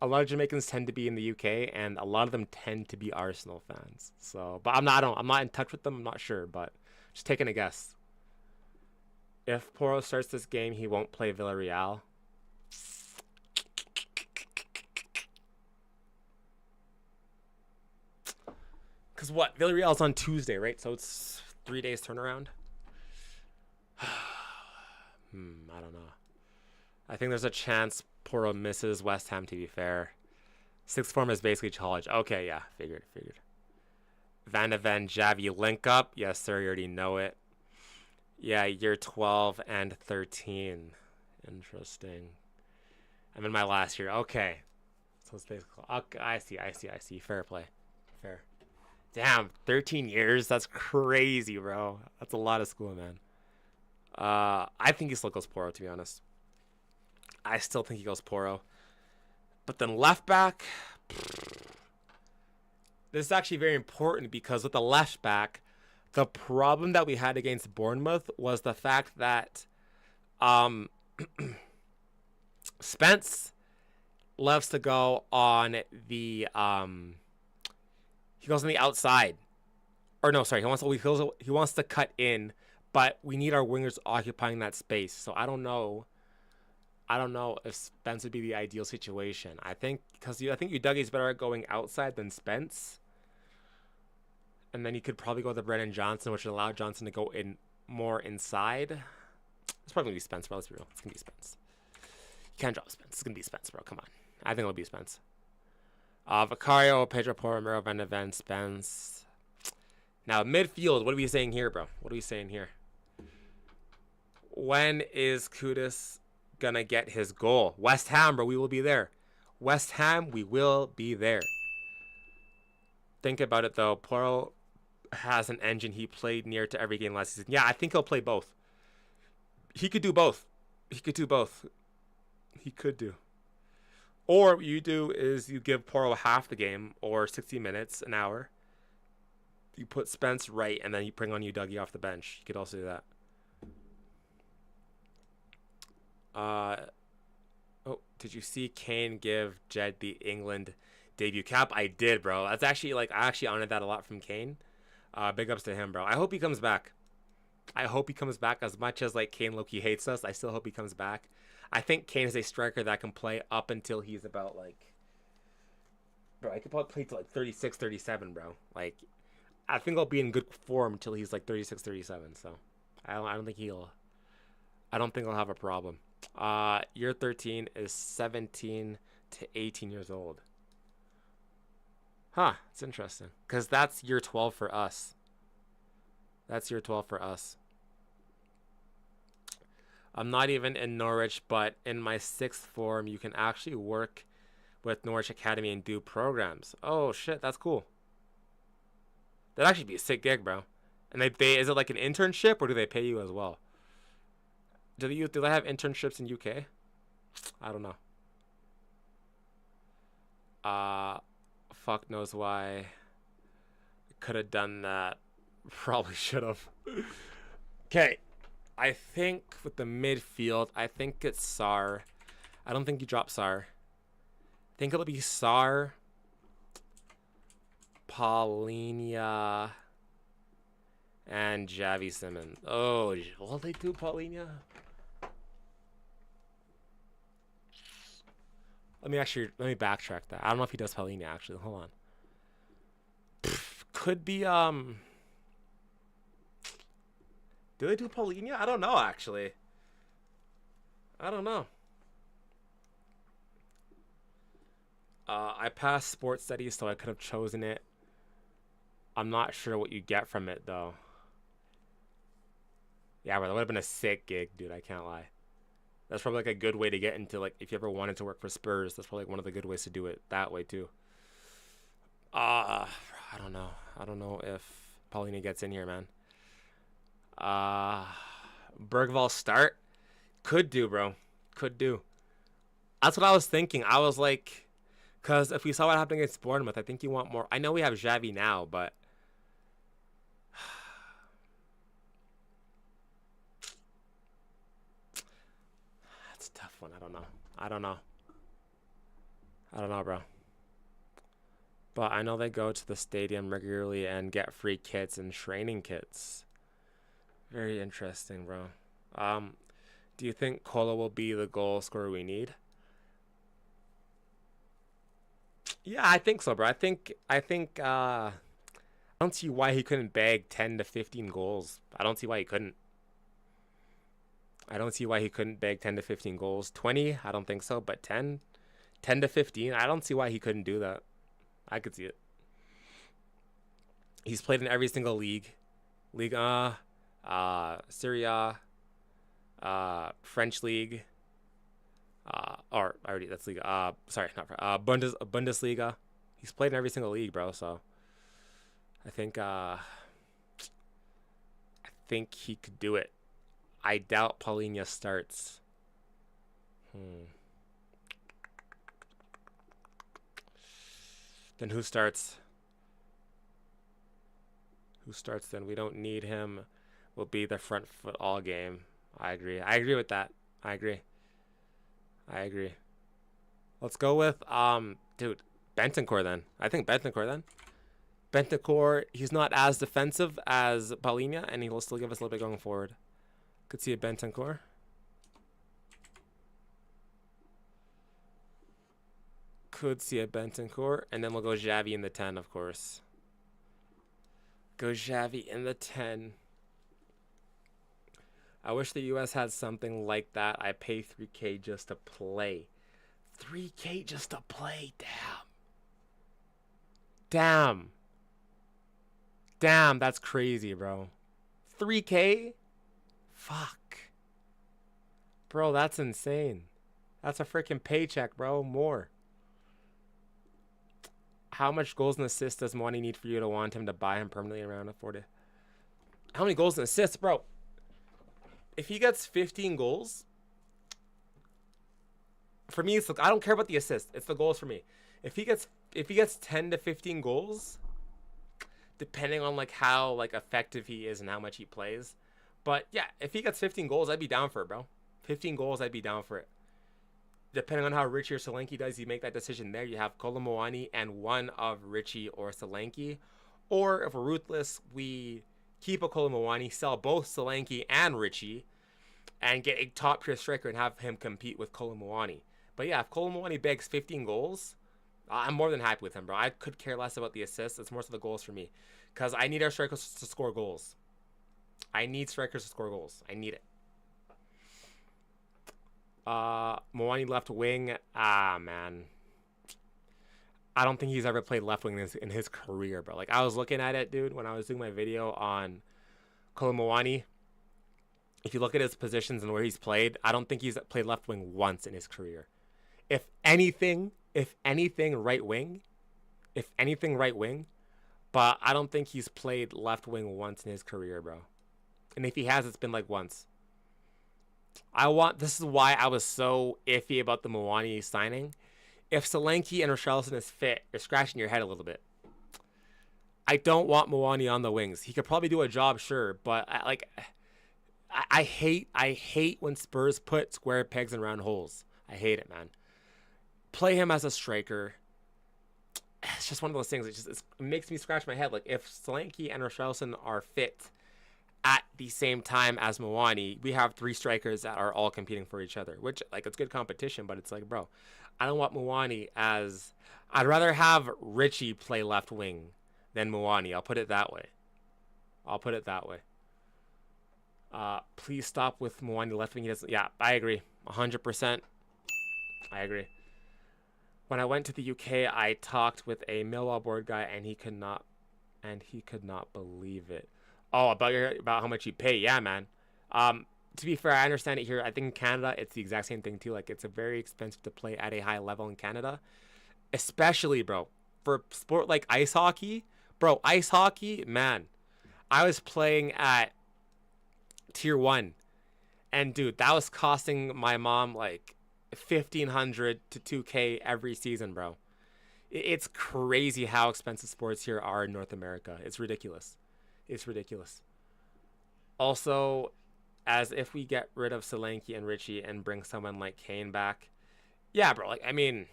Speaker 1: A lot of Jamaicans tend to be in the UK, and a lot of them tend to be Arsenal fans. So, but I'm not in touch with them. I'm not sure, but just taking a guess. If Poro starts this game, he won't play Villarreal. Because what? Villarreal's on Tuesday, right? So it's 3 days turnaround. I don't know. I think there's a chance Poro misses West Ham, to be fair. Sixth form is basically college. Okay, yeah. Figured. Van de Ven, Javi, link up. Yes, sir. You already know it. Yeah, year 12 and 13. Interesting. I'm in my last year. Okay. So it's basically... Okay, I see. Fair play. Fair. Damn, 13 years? That's crazy, bro. That's a lot of school, man. I think he still goes Poro, to be honest. I still think he goes Poro. But then left back... This is actually very important because with the left back, the problem that we had against Bournemouth was the fact that Spence loves to go on the he goes on the outside. Or no, sorry, he wants to cut in, but we need our wingers occupying that space. So I don't know if Spence would be the ideal situation. I think Uduggy's better at going outside than Spence. And then you could probably go with the Brennan Johnson, which would allow Johnson to go in more inside. It's probably going to be Spence, bro. Let's be real. It's going to be Spence. You can't drop Spence. It's going to be Spence, bro. Come on. I think it'll be Spence. Vicario, Pedro Porro, Romero, Van de Ven, Spence. Now, midfield. What are we saying here, bro? What are we saying here? When is Kudus going to get his goal? West Ham, bro. We will be there. West Ham, we will be there. Think about it, though. Porro has an engine. He played near to every game last season. Yeah, I think he'll play both. He could do both. He could do. Or what you do is you give Porro half the game, or 60 minutes, an hour. You put Spence right, and then you bring on Uduggy off the bench. You could also do that. Oh, did you see Kane give Jed the England debut cap? I did, bro. That's actually I actually honored that a lot from Kane. Big ups to him, bro. I hope he comes back. As much as Kane Loki hates us. I still hope he comes back. I think Kane is a striker that can play up until he's about bro, I could probably play to 36, 37, bro. I think I'll be in good form until he's 36, 37. So I don't think he'll have a problem. Year 13 is 17 to 18 years old. Huh, it's interesting. Because that's year 12 for us. I'm not even in Norwich, but in my sixth form, you can actually work with Norwich Academy and do programs. Oh, shit, that's cool. That'd actually be a sick gig, bro. And is it like an internship, or do they pay you as well? Do they have internships in UK? I don't know. Fuck knows why. Could have done that. Probably should have. Okay. I think with the midfield, I think it's Sar. I don't think you drop Sar. I think it'll be Sar, Paulinia, and Javi Simmons. Oh, will they do Paulinia? Let me backtrack that. I don't know if he does Paulinia, actually. Hold on. Could be, do they do Paulinia? I don't know, actually. I don't know. I passed sports studies, so I could have chosen it. I'm not sure what you get from it though. Yeah, but that would have been a sick gig, dude. I can't lie. That's probably like a good way to get into, like, if you ever wanted to work for Spurs. That's probably like one of the good ways to do it that way too. Uh, I don't know. I don't know if Paulina gets in here, man. Uh, Bergvall start could do, bro. Could do. That's what I was thinking. I was like, because if we saw what happened against Bournemouth, I think you want more. I know we have Xavi now, but that's a tough one. I don't know. I don't know. I don't know, bro. But I know they go to the stadium regularly and get free kits and training kits. Very interesting, bro. Do you think Kola will be the goal scorer we need? Yeah, I think so, bro. I don't see why he couldn't bag 10 to 15 goals. I don't see why he couldn't. I don't see why he couldn't bag 10 to 15 goals. 20, I don't think so, but 10, 10 to 15, I don't see why he couldn't do that. I could see it. He's played in every single league. Liga, Serie A, French league, or already that's Liga. Sorry, not Bundesliga. He's played in every single league, bro. So I think he could do it. I doubt Paulinho starts. Then who starts? Who starts then? We don't need him. Will be the front foot all game. I agree. I agree with that. I agree. I agree. Let's go with dude, Bentancur then. I think Bentancur then. Bentancur, he's not as defensive as Paulinho, and he will still give us a little bit going forward. Could see a Bentancur. Could see a Bentancur, and then we'll go Xavi in the 10, of course. Go Xavi in the 10. I wish the US had something like that. I pay 3K just to play. 3K just to play. Damn. Damn. Damn, that's crazy, bro. 3K? Fuck. Bro, that's insane. That's a freaking paycheck, bro. More. How much goals and assists does Mwani need for you to want him to buy him permanently around 40? How many goals and assists, bro? If he gets 15 goals, for me, it's, I don't care about the assist. It's the goals for me. If he gets 10 to 15 goals, depending on like how like effective he is and how much he plays, but yeah, if he gets 15 goals, I'd be down for it, bro. 15 goals, I'd be down for it. Depending on how Richie or Solanke does, you make that decision there. You have Kolo Muani and one of Richie or Solanke. Or if we're ruthless, we keep a Kolo Muani, sell both Solanke and Richie, and get a top tier striker and have him compete with Kolo Muani. But yeah, if Kolo Muani bags 15 goals, I'm more than happy with him, bro. I could care less about the assists. It's more so the goals for me. Because I need our strikers to score goals. I need strikers to score goals. I need it. Muani left wing. Man. I don't think he's ever played left wing in his career, bro. Like, I was looking at it, dude, when I was doing my video on Kolo Muani. If you look at his positions and where he's played, I don't think he's played left wing once in his career. If anything, right wing. If anything, right wing. But I don't think he's played left wing once in his career, bro. And if he has, it's been like once. This is why I was so iffy about the Muani signing. If Solanke and Richarlison is fit, you're scratching your head a little bit. I don't want Muani on the wings. He could probably do a job, sure, but I hate when Spurs put square pegs in round holes. I hate it, man. Play him as a striker. It's just one of those things. It makes me scratch my head. Like, if Solanke and Richarlison are fit at the same time as Muani, we have three strikers that are all competing for each other, which, like, it's good competition, but it's like, bro, I don't want Muani as... I'd rather have Richie play left wing than Muani. I'll put it that way. Please stop with Muani left wing. He doesn't... Yeah, I agree. 100%. I agree. When I went to the UK, I talked with a Millwall board guy, and he could not believe it. Oh, about how much you pay? Yeah, man. To be fair, I understand it here. I think in Canada, it's the exact same thing too. Like, it's a very expensive to play at a high level in Canada, especially, bro, for sport like ice hockey. Bro, ice hockey, man. I was playing at tier 1, and dude, that was costing my mom like 1,500 to 2K every season, bro. It's crazy how expensive sports here are in North America. It's ridiculous. It's ridiculous. Also, as if we get rid of Solanke and Richie and bring someone like Kane back, yeah, bro. Like, I mean,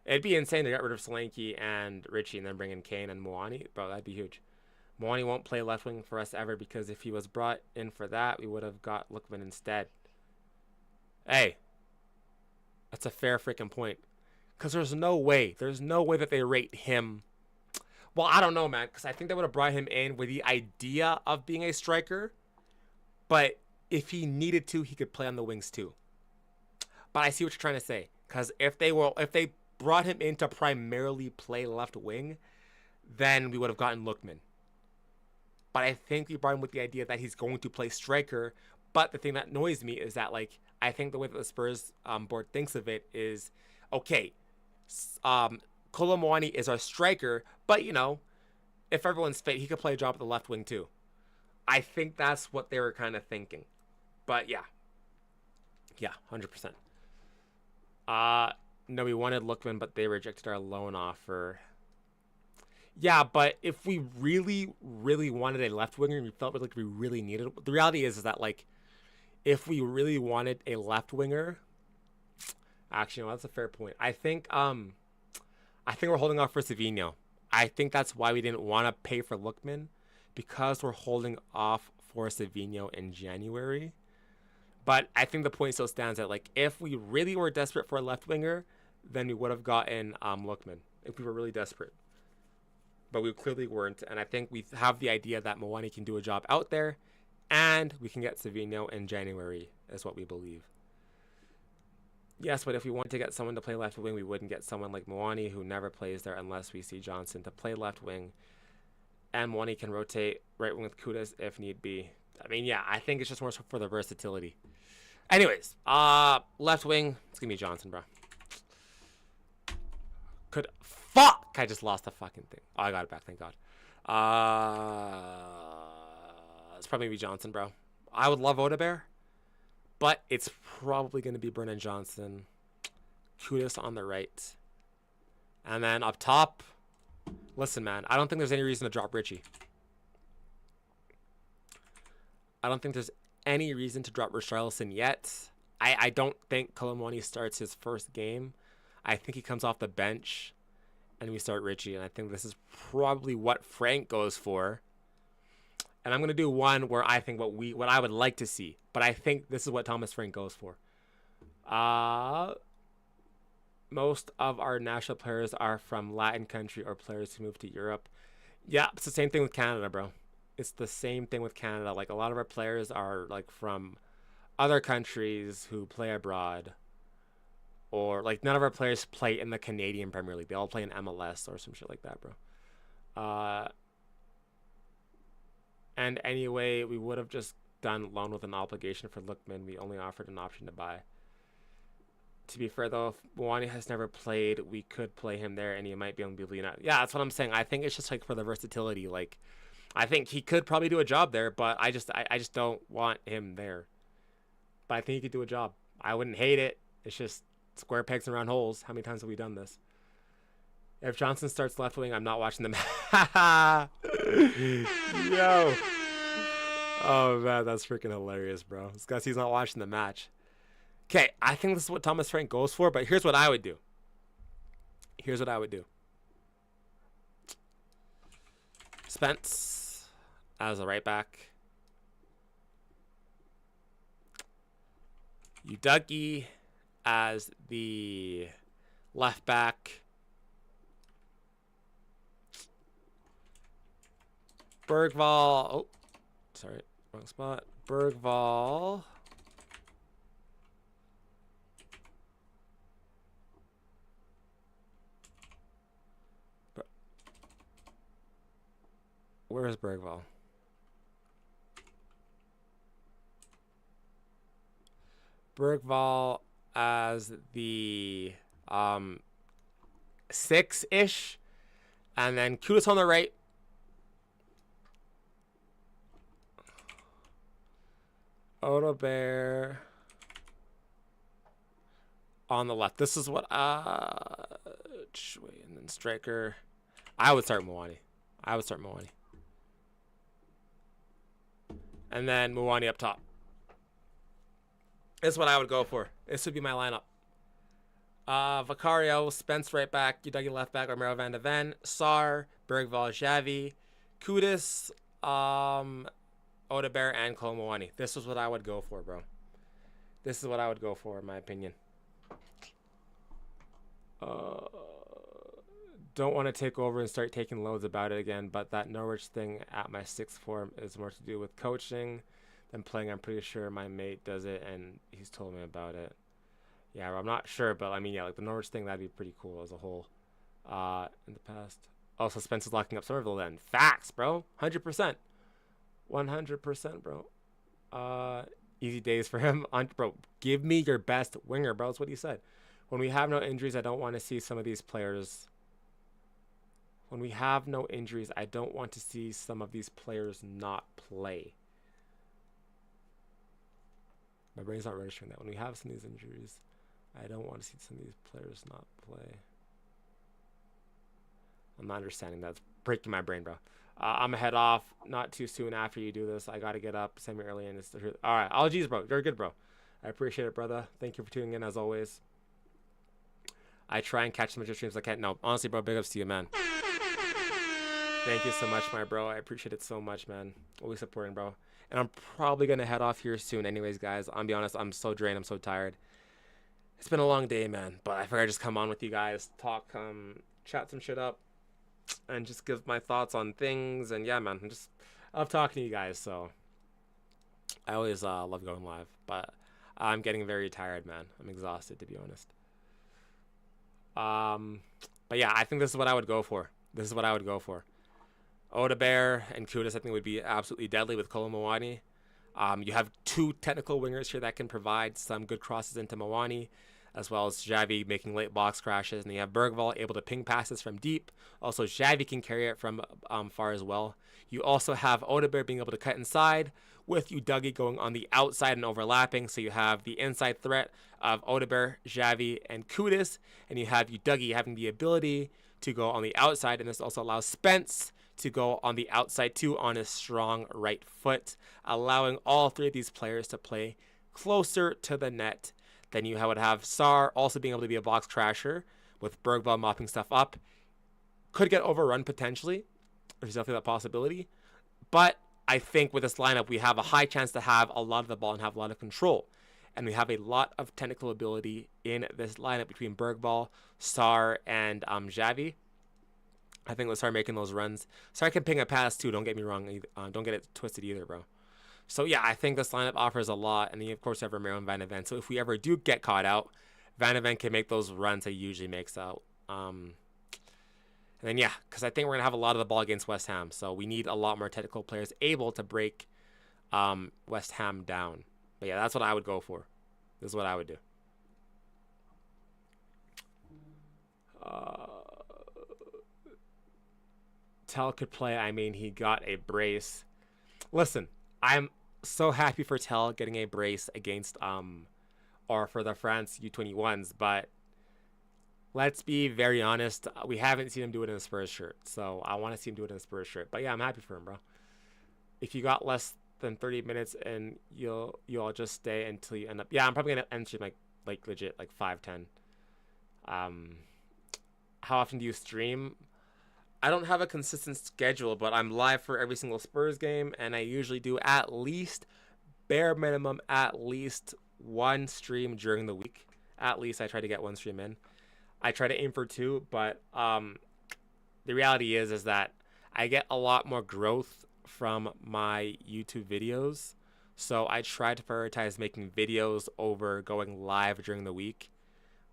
Speaker 1: it'd be insane to get rid of Solanke and Richie and then bring in Kane and Moani, bro. That'd be huge. Moani won't play left wing for us ever, because if he was brought in for that, we would have got Lookman instead. Hey, that's a fair freaking point. Because there's no way that they rate him. Well, I don't know, man, because I think they would have brought him in with the idea of being a striker. But if he needed to, he could play on the wings too. But I see what you're trying to say. Because if they brought him in to primarily play left wing, then we would have gotten Lookman. But I think we brought him with the idea that he's going to play striker. But the thing that annoys me is that, like, I think the way that the Spurs board thinks of it is, okay, Kolo Muani is our striker, but, you know, if everyone's fit, he could play a job at the left wing too. I think that's what they were kind of thinking. But yeah. Yeah, 100%. No, we wanted Lookman, but they rejected our loan offer. Yeah, but if we really, really wanted a left winger and we felt like we really needed it, the reality is that, like, if we really wanted a left winger, actually, no, that's a fair point. I think we're holding off for Savinho. I think that's why we didn't want to pay for Lookman, because we're holding off for Savinho in January. But I think the point still stands that, like, if we really were desperate for a left winger, then we would have gotten Lookman if we were really desperate. But we clearly weren't, and I think we have the idea that Moani can do a job out there, and we can get Savinho in January, is what we believe. Yes, but if we wanted to get someone to play left wing, we wouldn't get someone like Moani, who never plays there unless we see Johnson to play left wing. And Moani can rotate right wing with Kudas if need be. I mean, yeah, I think it's just more so for the versatility. Anyways, left wing, it's going to be Johnson, bro. Fuck! I just lost the fucking thing. Oh, I got it back, thank God. It's probably going to be Johnson, bro. I would love Odebear, but it's probably going to be Brennan Johnson. Kudas on the right. And then up top, listen, man, I don't think there's any reason to drop Richie. I don't think there's any reason to drop Richarlison yet. I don't think Colomoni starts his first game. I think he comes off the bench and we start Richie. And I think this is probably what Frank goes for. And I'm going to do one where I think what I would like to see. But I think this is what Thomas Frank goes for. Most of our national players are from Latin country or players who moved to Europe. Yeah, it's the same thing with Canada, bro. It's the same thing with Canada. Like, a lot of our players are, like, from other countries who play abroad. Or, like, none of our players play in the Canadian Premier League. They all play in MLS or some shit like that, bro. And anyway, we would have just done loan with an obligation for Lookman. We only offered an option to buy. To be fair, though, if Mwani has never played, we could play him there, and he might be able to be lean out. Yeah, that's what I'm saying. I think it's just, like, for the versatility. Like, I think he could probably do a job there, but I just don't want him there. But I think he could do a job. I wouldn't hate it. It's just square pegs and round holes. How many times have we done this? If Johnson starts left wing, I'm not watching the match. Yo. Oh, man, that's freaking hilarious, bro. This guy, he's not watching the match. Okay, I think this is what Thomas Frank goes for, but here's what I would do. Here's what I would do. Spence as a right back. Udogie as the left back. Bergvall. Oh, sorry, wrong spot. Bergvall Where is Bergvall? Bergvall as the 6-ish. And then Kudus on the right. Odebear on the left. This is what wait, and then striker. I would start Mwani. And then Mwani up top. This is what I would go for. This would be my lineup. Vicario, Spence right back, Udagi left back, Romero Van de Ven, Sar, Bergvall, Xavi, Kudus, Odebear, and Kolomwani. This is what I would go for, bro. This is what I would go for, in my opinion. Don't want to take over and start taking loads about it again, but that Norwich thing at my sixth form is more to do with coaching than playing. I'm pretty sure my mate does it, and he's told me about it. Yeah, I'm not sure, but I mean, yeah, like the Norwich thing, that'd be pretty cool as a whole. In the past. Also, Spence is locking up Somerville then. Facts, bro. 100%. 100%, bro. Easy days for him. Bro, give me your best winger, bro. That's what he said. When we have no injuries, I don't want to see some of these players. When we have no injuries, I don't want to see some of these players not play. My brain's not registering that. When we have some of these injuries, I don't want to see some of these players not play. I'm not understanding that. It's breaking my brain, bro. I'm going to head off not too soon after you do this. I got to get up semi-early. And it's all right. All G's, bro. You're good, bro. I appreciate it, brother. Thank you for tuning in, as always. I try and catch as much of streams as I can. No, honestly, bro, big ups to you, man. Thank you so much, my bro. I appreciate it so much, man. Always supporting, bro. And I'm probably going to head off here soon anyways, guys. I'll be honest. I'm so drained. I'm so tired. It's been a long day, man. But I figured I'd just come on with you guys, talk, chat some shit up, and just give my thoughts on things. And yeah, man, I love talking to you guys. So I always love going live. But I'm getting very tired, man. I'm exhausted, to be honest. But yeah, I think this is what I would go for. Odebear and Kudus, I think, would be absolutely deadly with Kolomwani. You have two technical wingers here that can provide some good crosses into Mwani, as well as Xavi making late box crashes. And you have Bergvall able to ping passes from deep. Also, Xavi can carry it from far as well. You also have Odebear being able to cut inside, with Udagi going on the outside and overlapping. So you have the inside threat of Odebear, Xavi, and Kudus. And you have Udagi having the ability to go on the outside. And this also allows Spence to go on the outside too on his strong right foot, allowing all three of these players to play closer to the net. Then you would have Sar also being able to be a box crasher with Bergvall mopping stuff up. Could get overrun potentially. There's definitely that possibility. But I think with this lineup, we have a high chance to have a lot of the ball and have a lot of control. And we have a lot of technical ability in this lineup between Bergvall, Sar, and Xavi. I think let's start making those runs. Sar can ping a pass too. Don't get me wrong. Don't get it twisted either, bro. So yeah, I think this lineup offers a lot. And then of course you have Romero and Van de Ven. So if we ever do get caught out, Van de Ven can make those runs he usually makes out. And then yeah, because I think we're gonna have a lot of the ball against West Ham. So we need a lot more technical players able to break West Ham down. But yeah, that's what I would go for. This is what I would do. Tell could play. I mean, he got a brace. Listen, I'm so happy for Tell getting a brace against or for the France U21s, but let's be very honest, we haven't seen him do it in a Spurs shirt. So I want to see him do it in a Spurs shirt. But yeah, I'm happy for him, bro. If you got less than 30 minutes and you'll just stay until you end up. Yeah, I'm probably gonna end stream like legit like 5-10. How often do you stream? I don't have a consistent schedule, but I'm live for every single Spurs game, and I usually do at least, bare minimum, at least one stream during the week. At least I try to get one stream in. I try to aim for two, but the reality is that I get a lot more growth from my YouTube videos, so I try to prioritize making videos over going live during the week.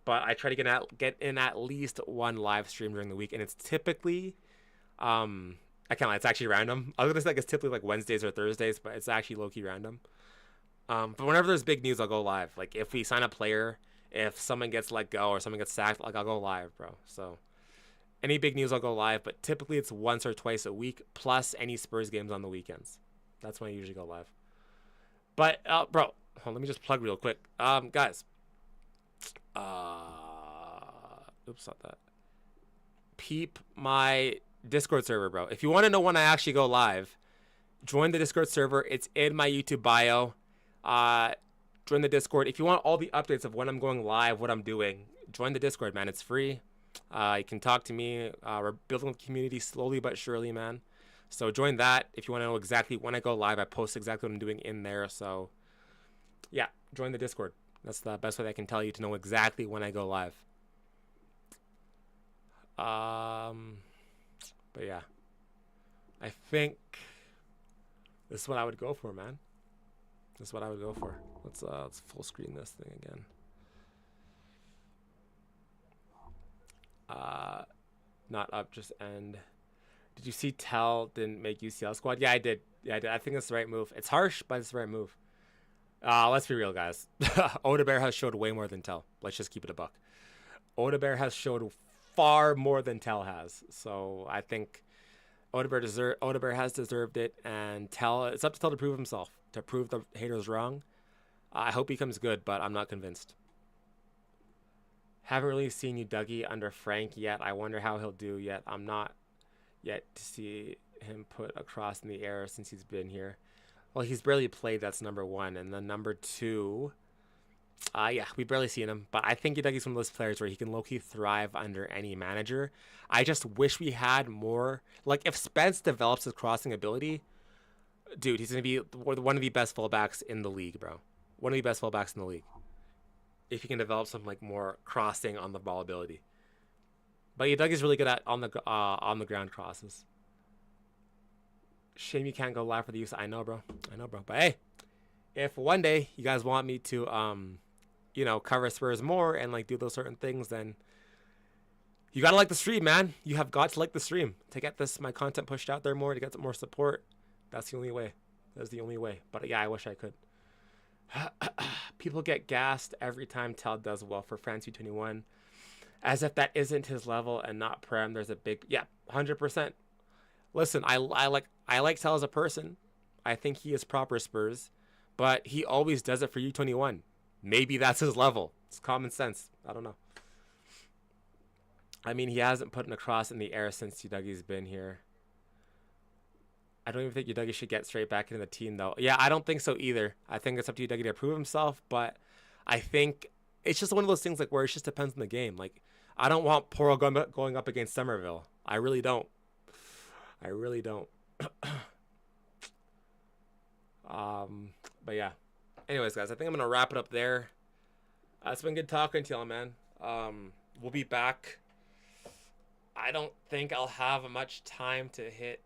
Speaker 1: But I try to get in at least one live stream during the week, and it's typically I can't lie, it's actually random. I was gonna say like it's typically like Wednesdays or Thursdays, but it's actually low key random. But whenever there's big news, I'll go live. Like if we sign a player, if someone gets let go or someone gets sacked, like I'll go live, bro. So any big news, I'll go live. But typically it's once or twice a week, plus any Spurs games on the weekends. That's when I usually go live. But bro, hold on, let me just plug real quick. Guys. Oops, not that. Peep my Discord server, bro. If you want to know when I actually go live, join the Discord server. It's in my YouTube bio. Join the Discord. If you want all the updates of when I'm going live, what I'm doing, join the Discord, man. It's free. You can talk to me. We're building a community slowly but surely, man. So join that. If you want to know exactly when I go live, I post exactly what I'm doing in there. So yeah, join the Discord. That's the best way I can tell you to know exactly when I go live. But yeah, I think this is what I would go for, man. This is what I would go for. Let's full screen this thing again. Not up, just end. Did you see Tell didn't make UCL squad? Yeah, I did. Yeah, I did. I think it's the right move. It's harsh, but it's the right move. Let's be real, guys. Odebear has showed way more than Tell. Let's just keep it a buck. Odebear has showed far more than Tell has. So I think Odebear has deserved it, and Tell, it's up to Tell to prove himself, to prove the haters wrong. I hope he comes good, but I'm not convinced. Haven't really seen you Dougie under Frank yet. I wonder how he'll do yet. I'm not yet to see him put a cross in the air since he's been here. Well, he's barely played, that's number one. And then number two, yeah, we barely seen him. But I think Dougie's one of those players where he can low-key thrive under any manager. I just wish we had more. Like, if Spence develops his crossing ability, dude, he's going to be one of the best fullbacks in the league, bro. One of the best fullbacks in the league. If he can develop some, like, more crossing on the ball ability. But yeah, Dougie's really good at on the ground crosses. Shame you can't go live for the use. I know, bro. I know, bro. But hey, if one day you guys want me to, you know, cover Spurs more and like do those certain things, then you gotta like the stream, man. You have got to like the stream to get my content pushed out there more, to get some more support. That's the only way. That's the only way. But yeah, I wish I could. People get gassed every time Tell does well for France U21, as if that isn't his level and not Prem. There's a big 100%. Listen, I like Tell as a person. I think he is proper Spurs, but he always does it for U21. Maybe that's his level. It's common sense. I don't know. I mean, he hasn't put a cross in the air since Dougie's been here. I don't even think Dougie should get straight back into the team, though. Yeah, I don't think so either. I think it's up to Dougie to prove himself, but I think it's just one of those things like where it just depends on the game. Like, I don't want Poro going up against Somerville. I really don't. I really don't. But yeah. Anyways, guys, I think I'm gonna wrap it up there. It's been good talking to y'all, man. We'll be back. I don't think I'll have much time to hit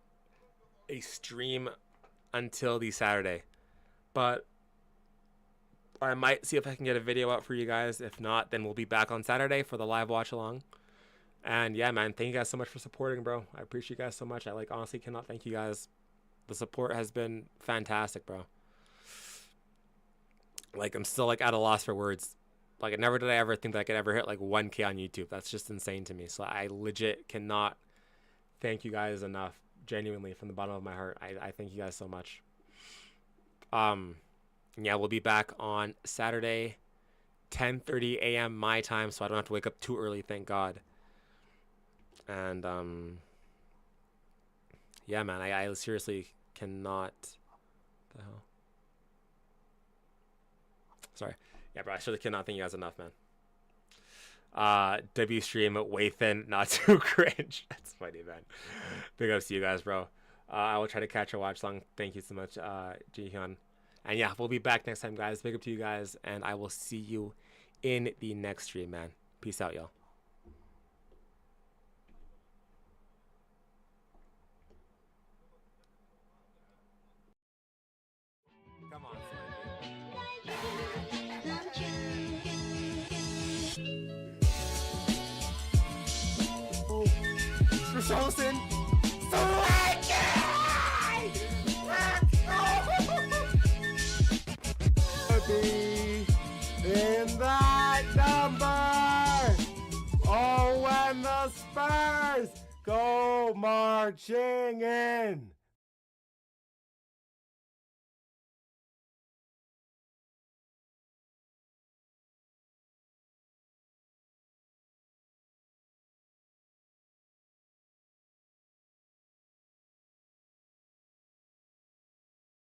Speaker 1: a stream until the Saturday, but I might see if I can get a video out for you guys. If not, then we'll be back on Saturday for the live watch along. And yeah, man, thank you guys so much for supporting, bro. I appreciate you guys so much. I honestly cannot thank you guys. The support has been fantastic, bro. Like, I'm still at a loss for words. Like, never did I ever think that I could ever hit 1K on YouTube. That's just insane to me. So I legit cannot thank you guys enough. Genuinely, from the bottom of my heart, I thank you guys so much. Yeah, we'll be back on Saturday, 10:30 a.m. my time, so I don't have to wake up too early, thank God. And yeah, man, I seriously cannot. What the hell? Sorry. Yeah, bro, I surely cannot thank you guys enough, man. W stream way thin, not too cringe. That's funny, man. Big ups to you guys, bro. I will try to catch a watch long. Thank you so much, Jihyun. And yeah, we'll be back next time, guys. Big up to you guys, and I will see you in the next stream, man. Peace out, y'all. Come on, Richarlison. when the Spurs go marching in.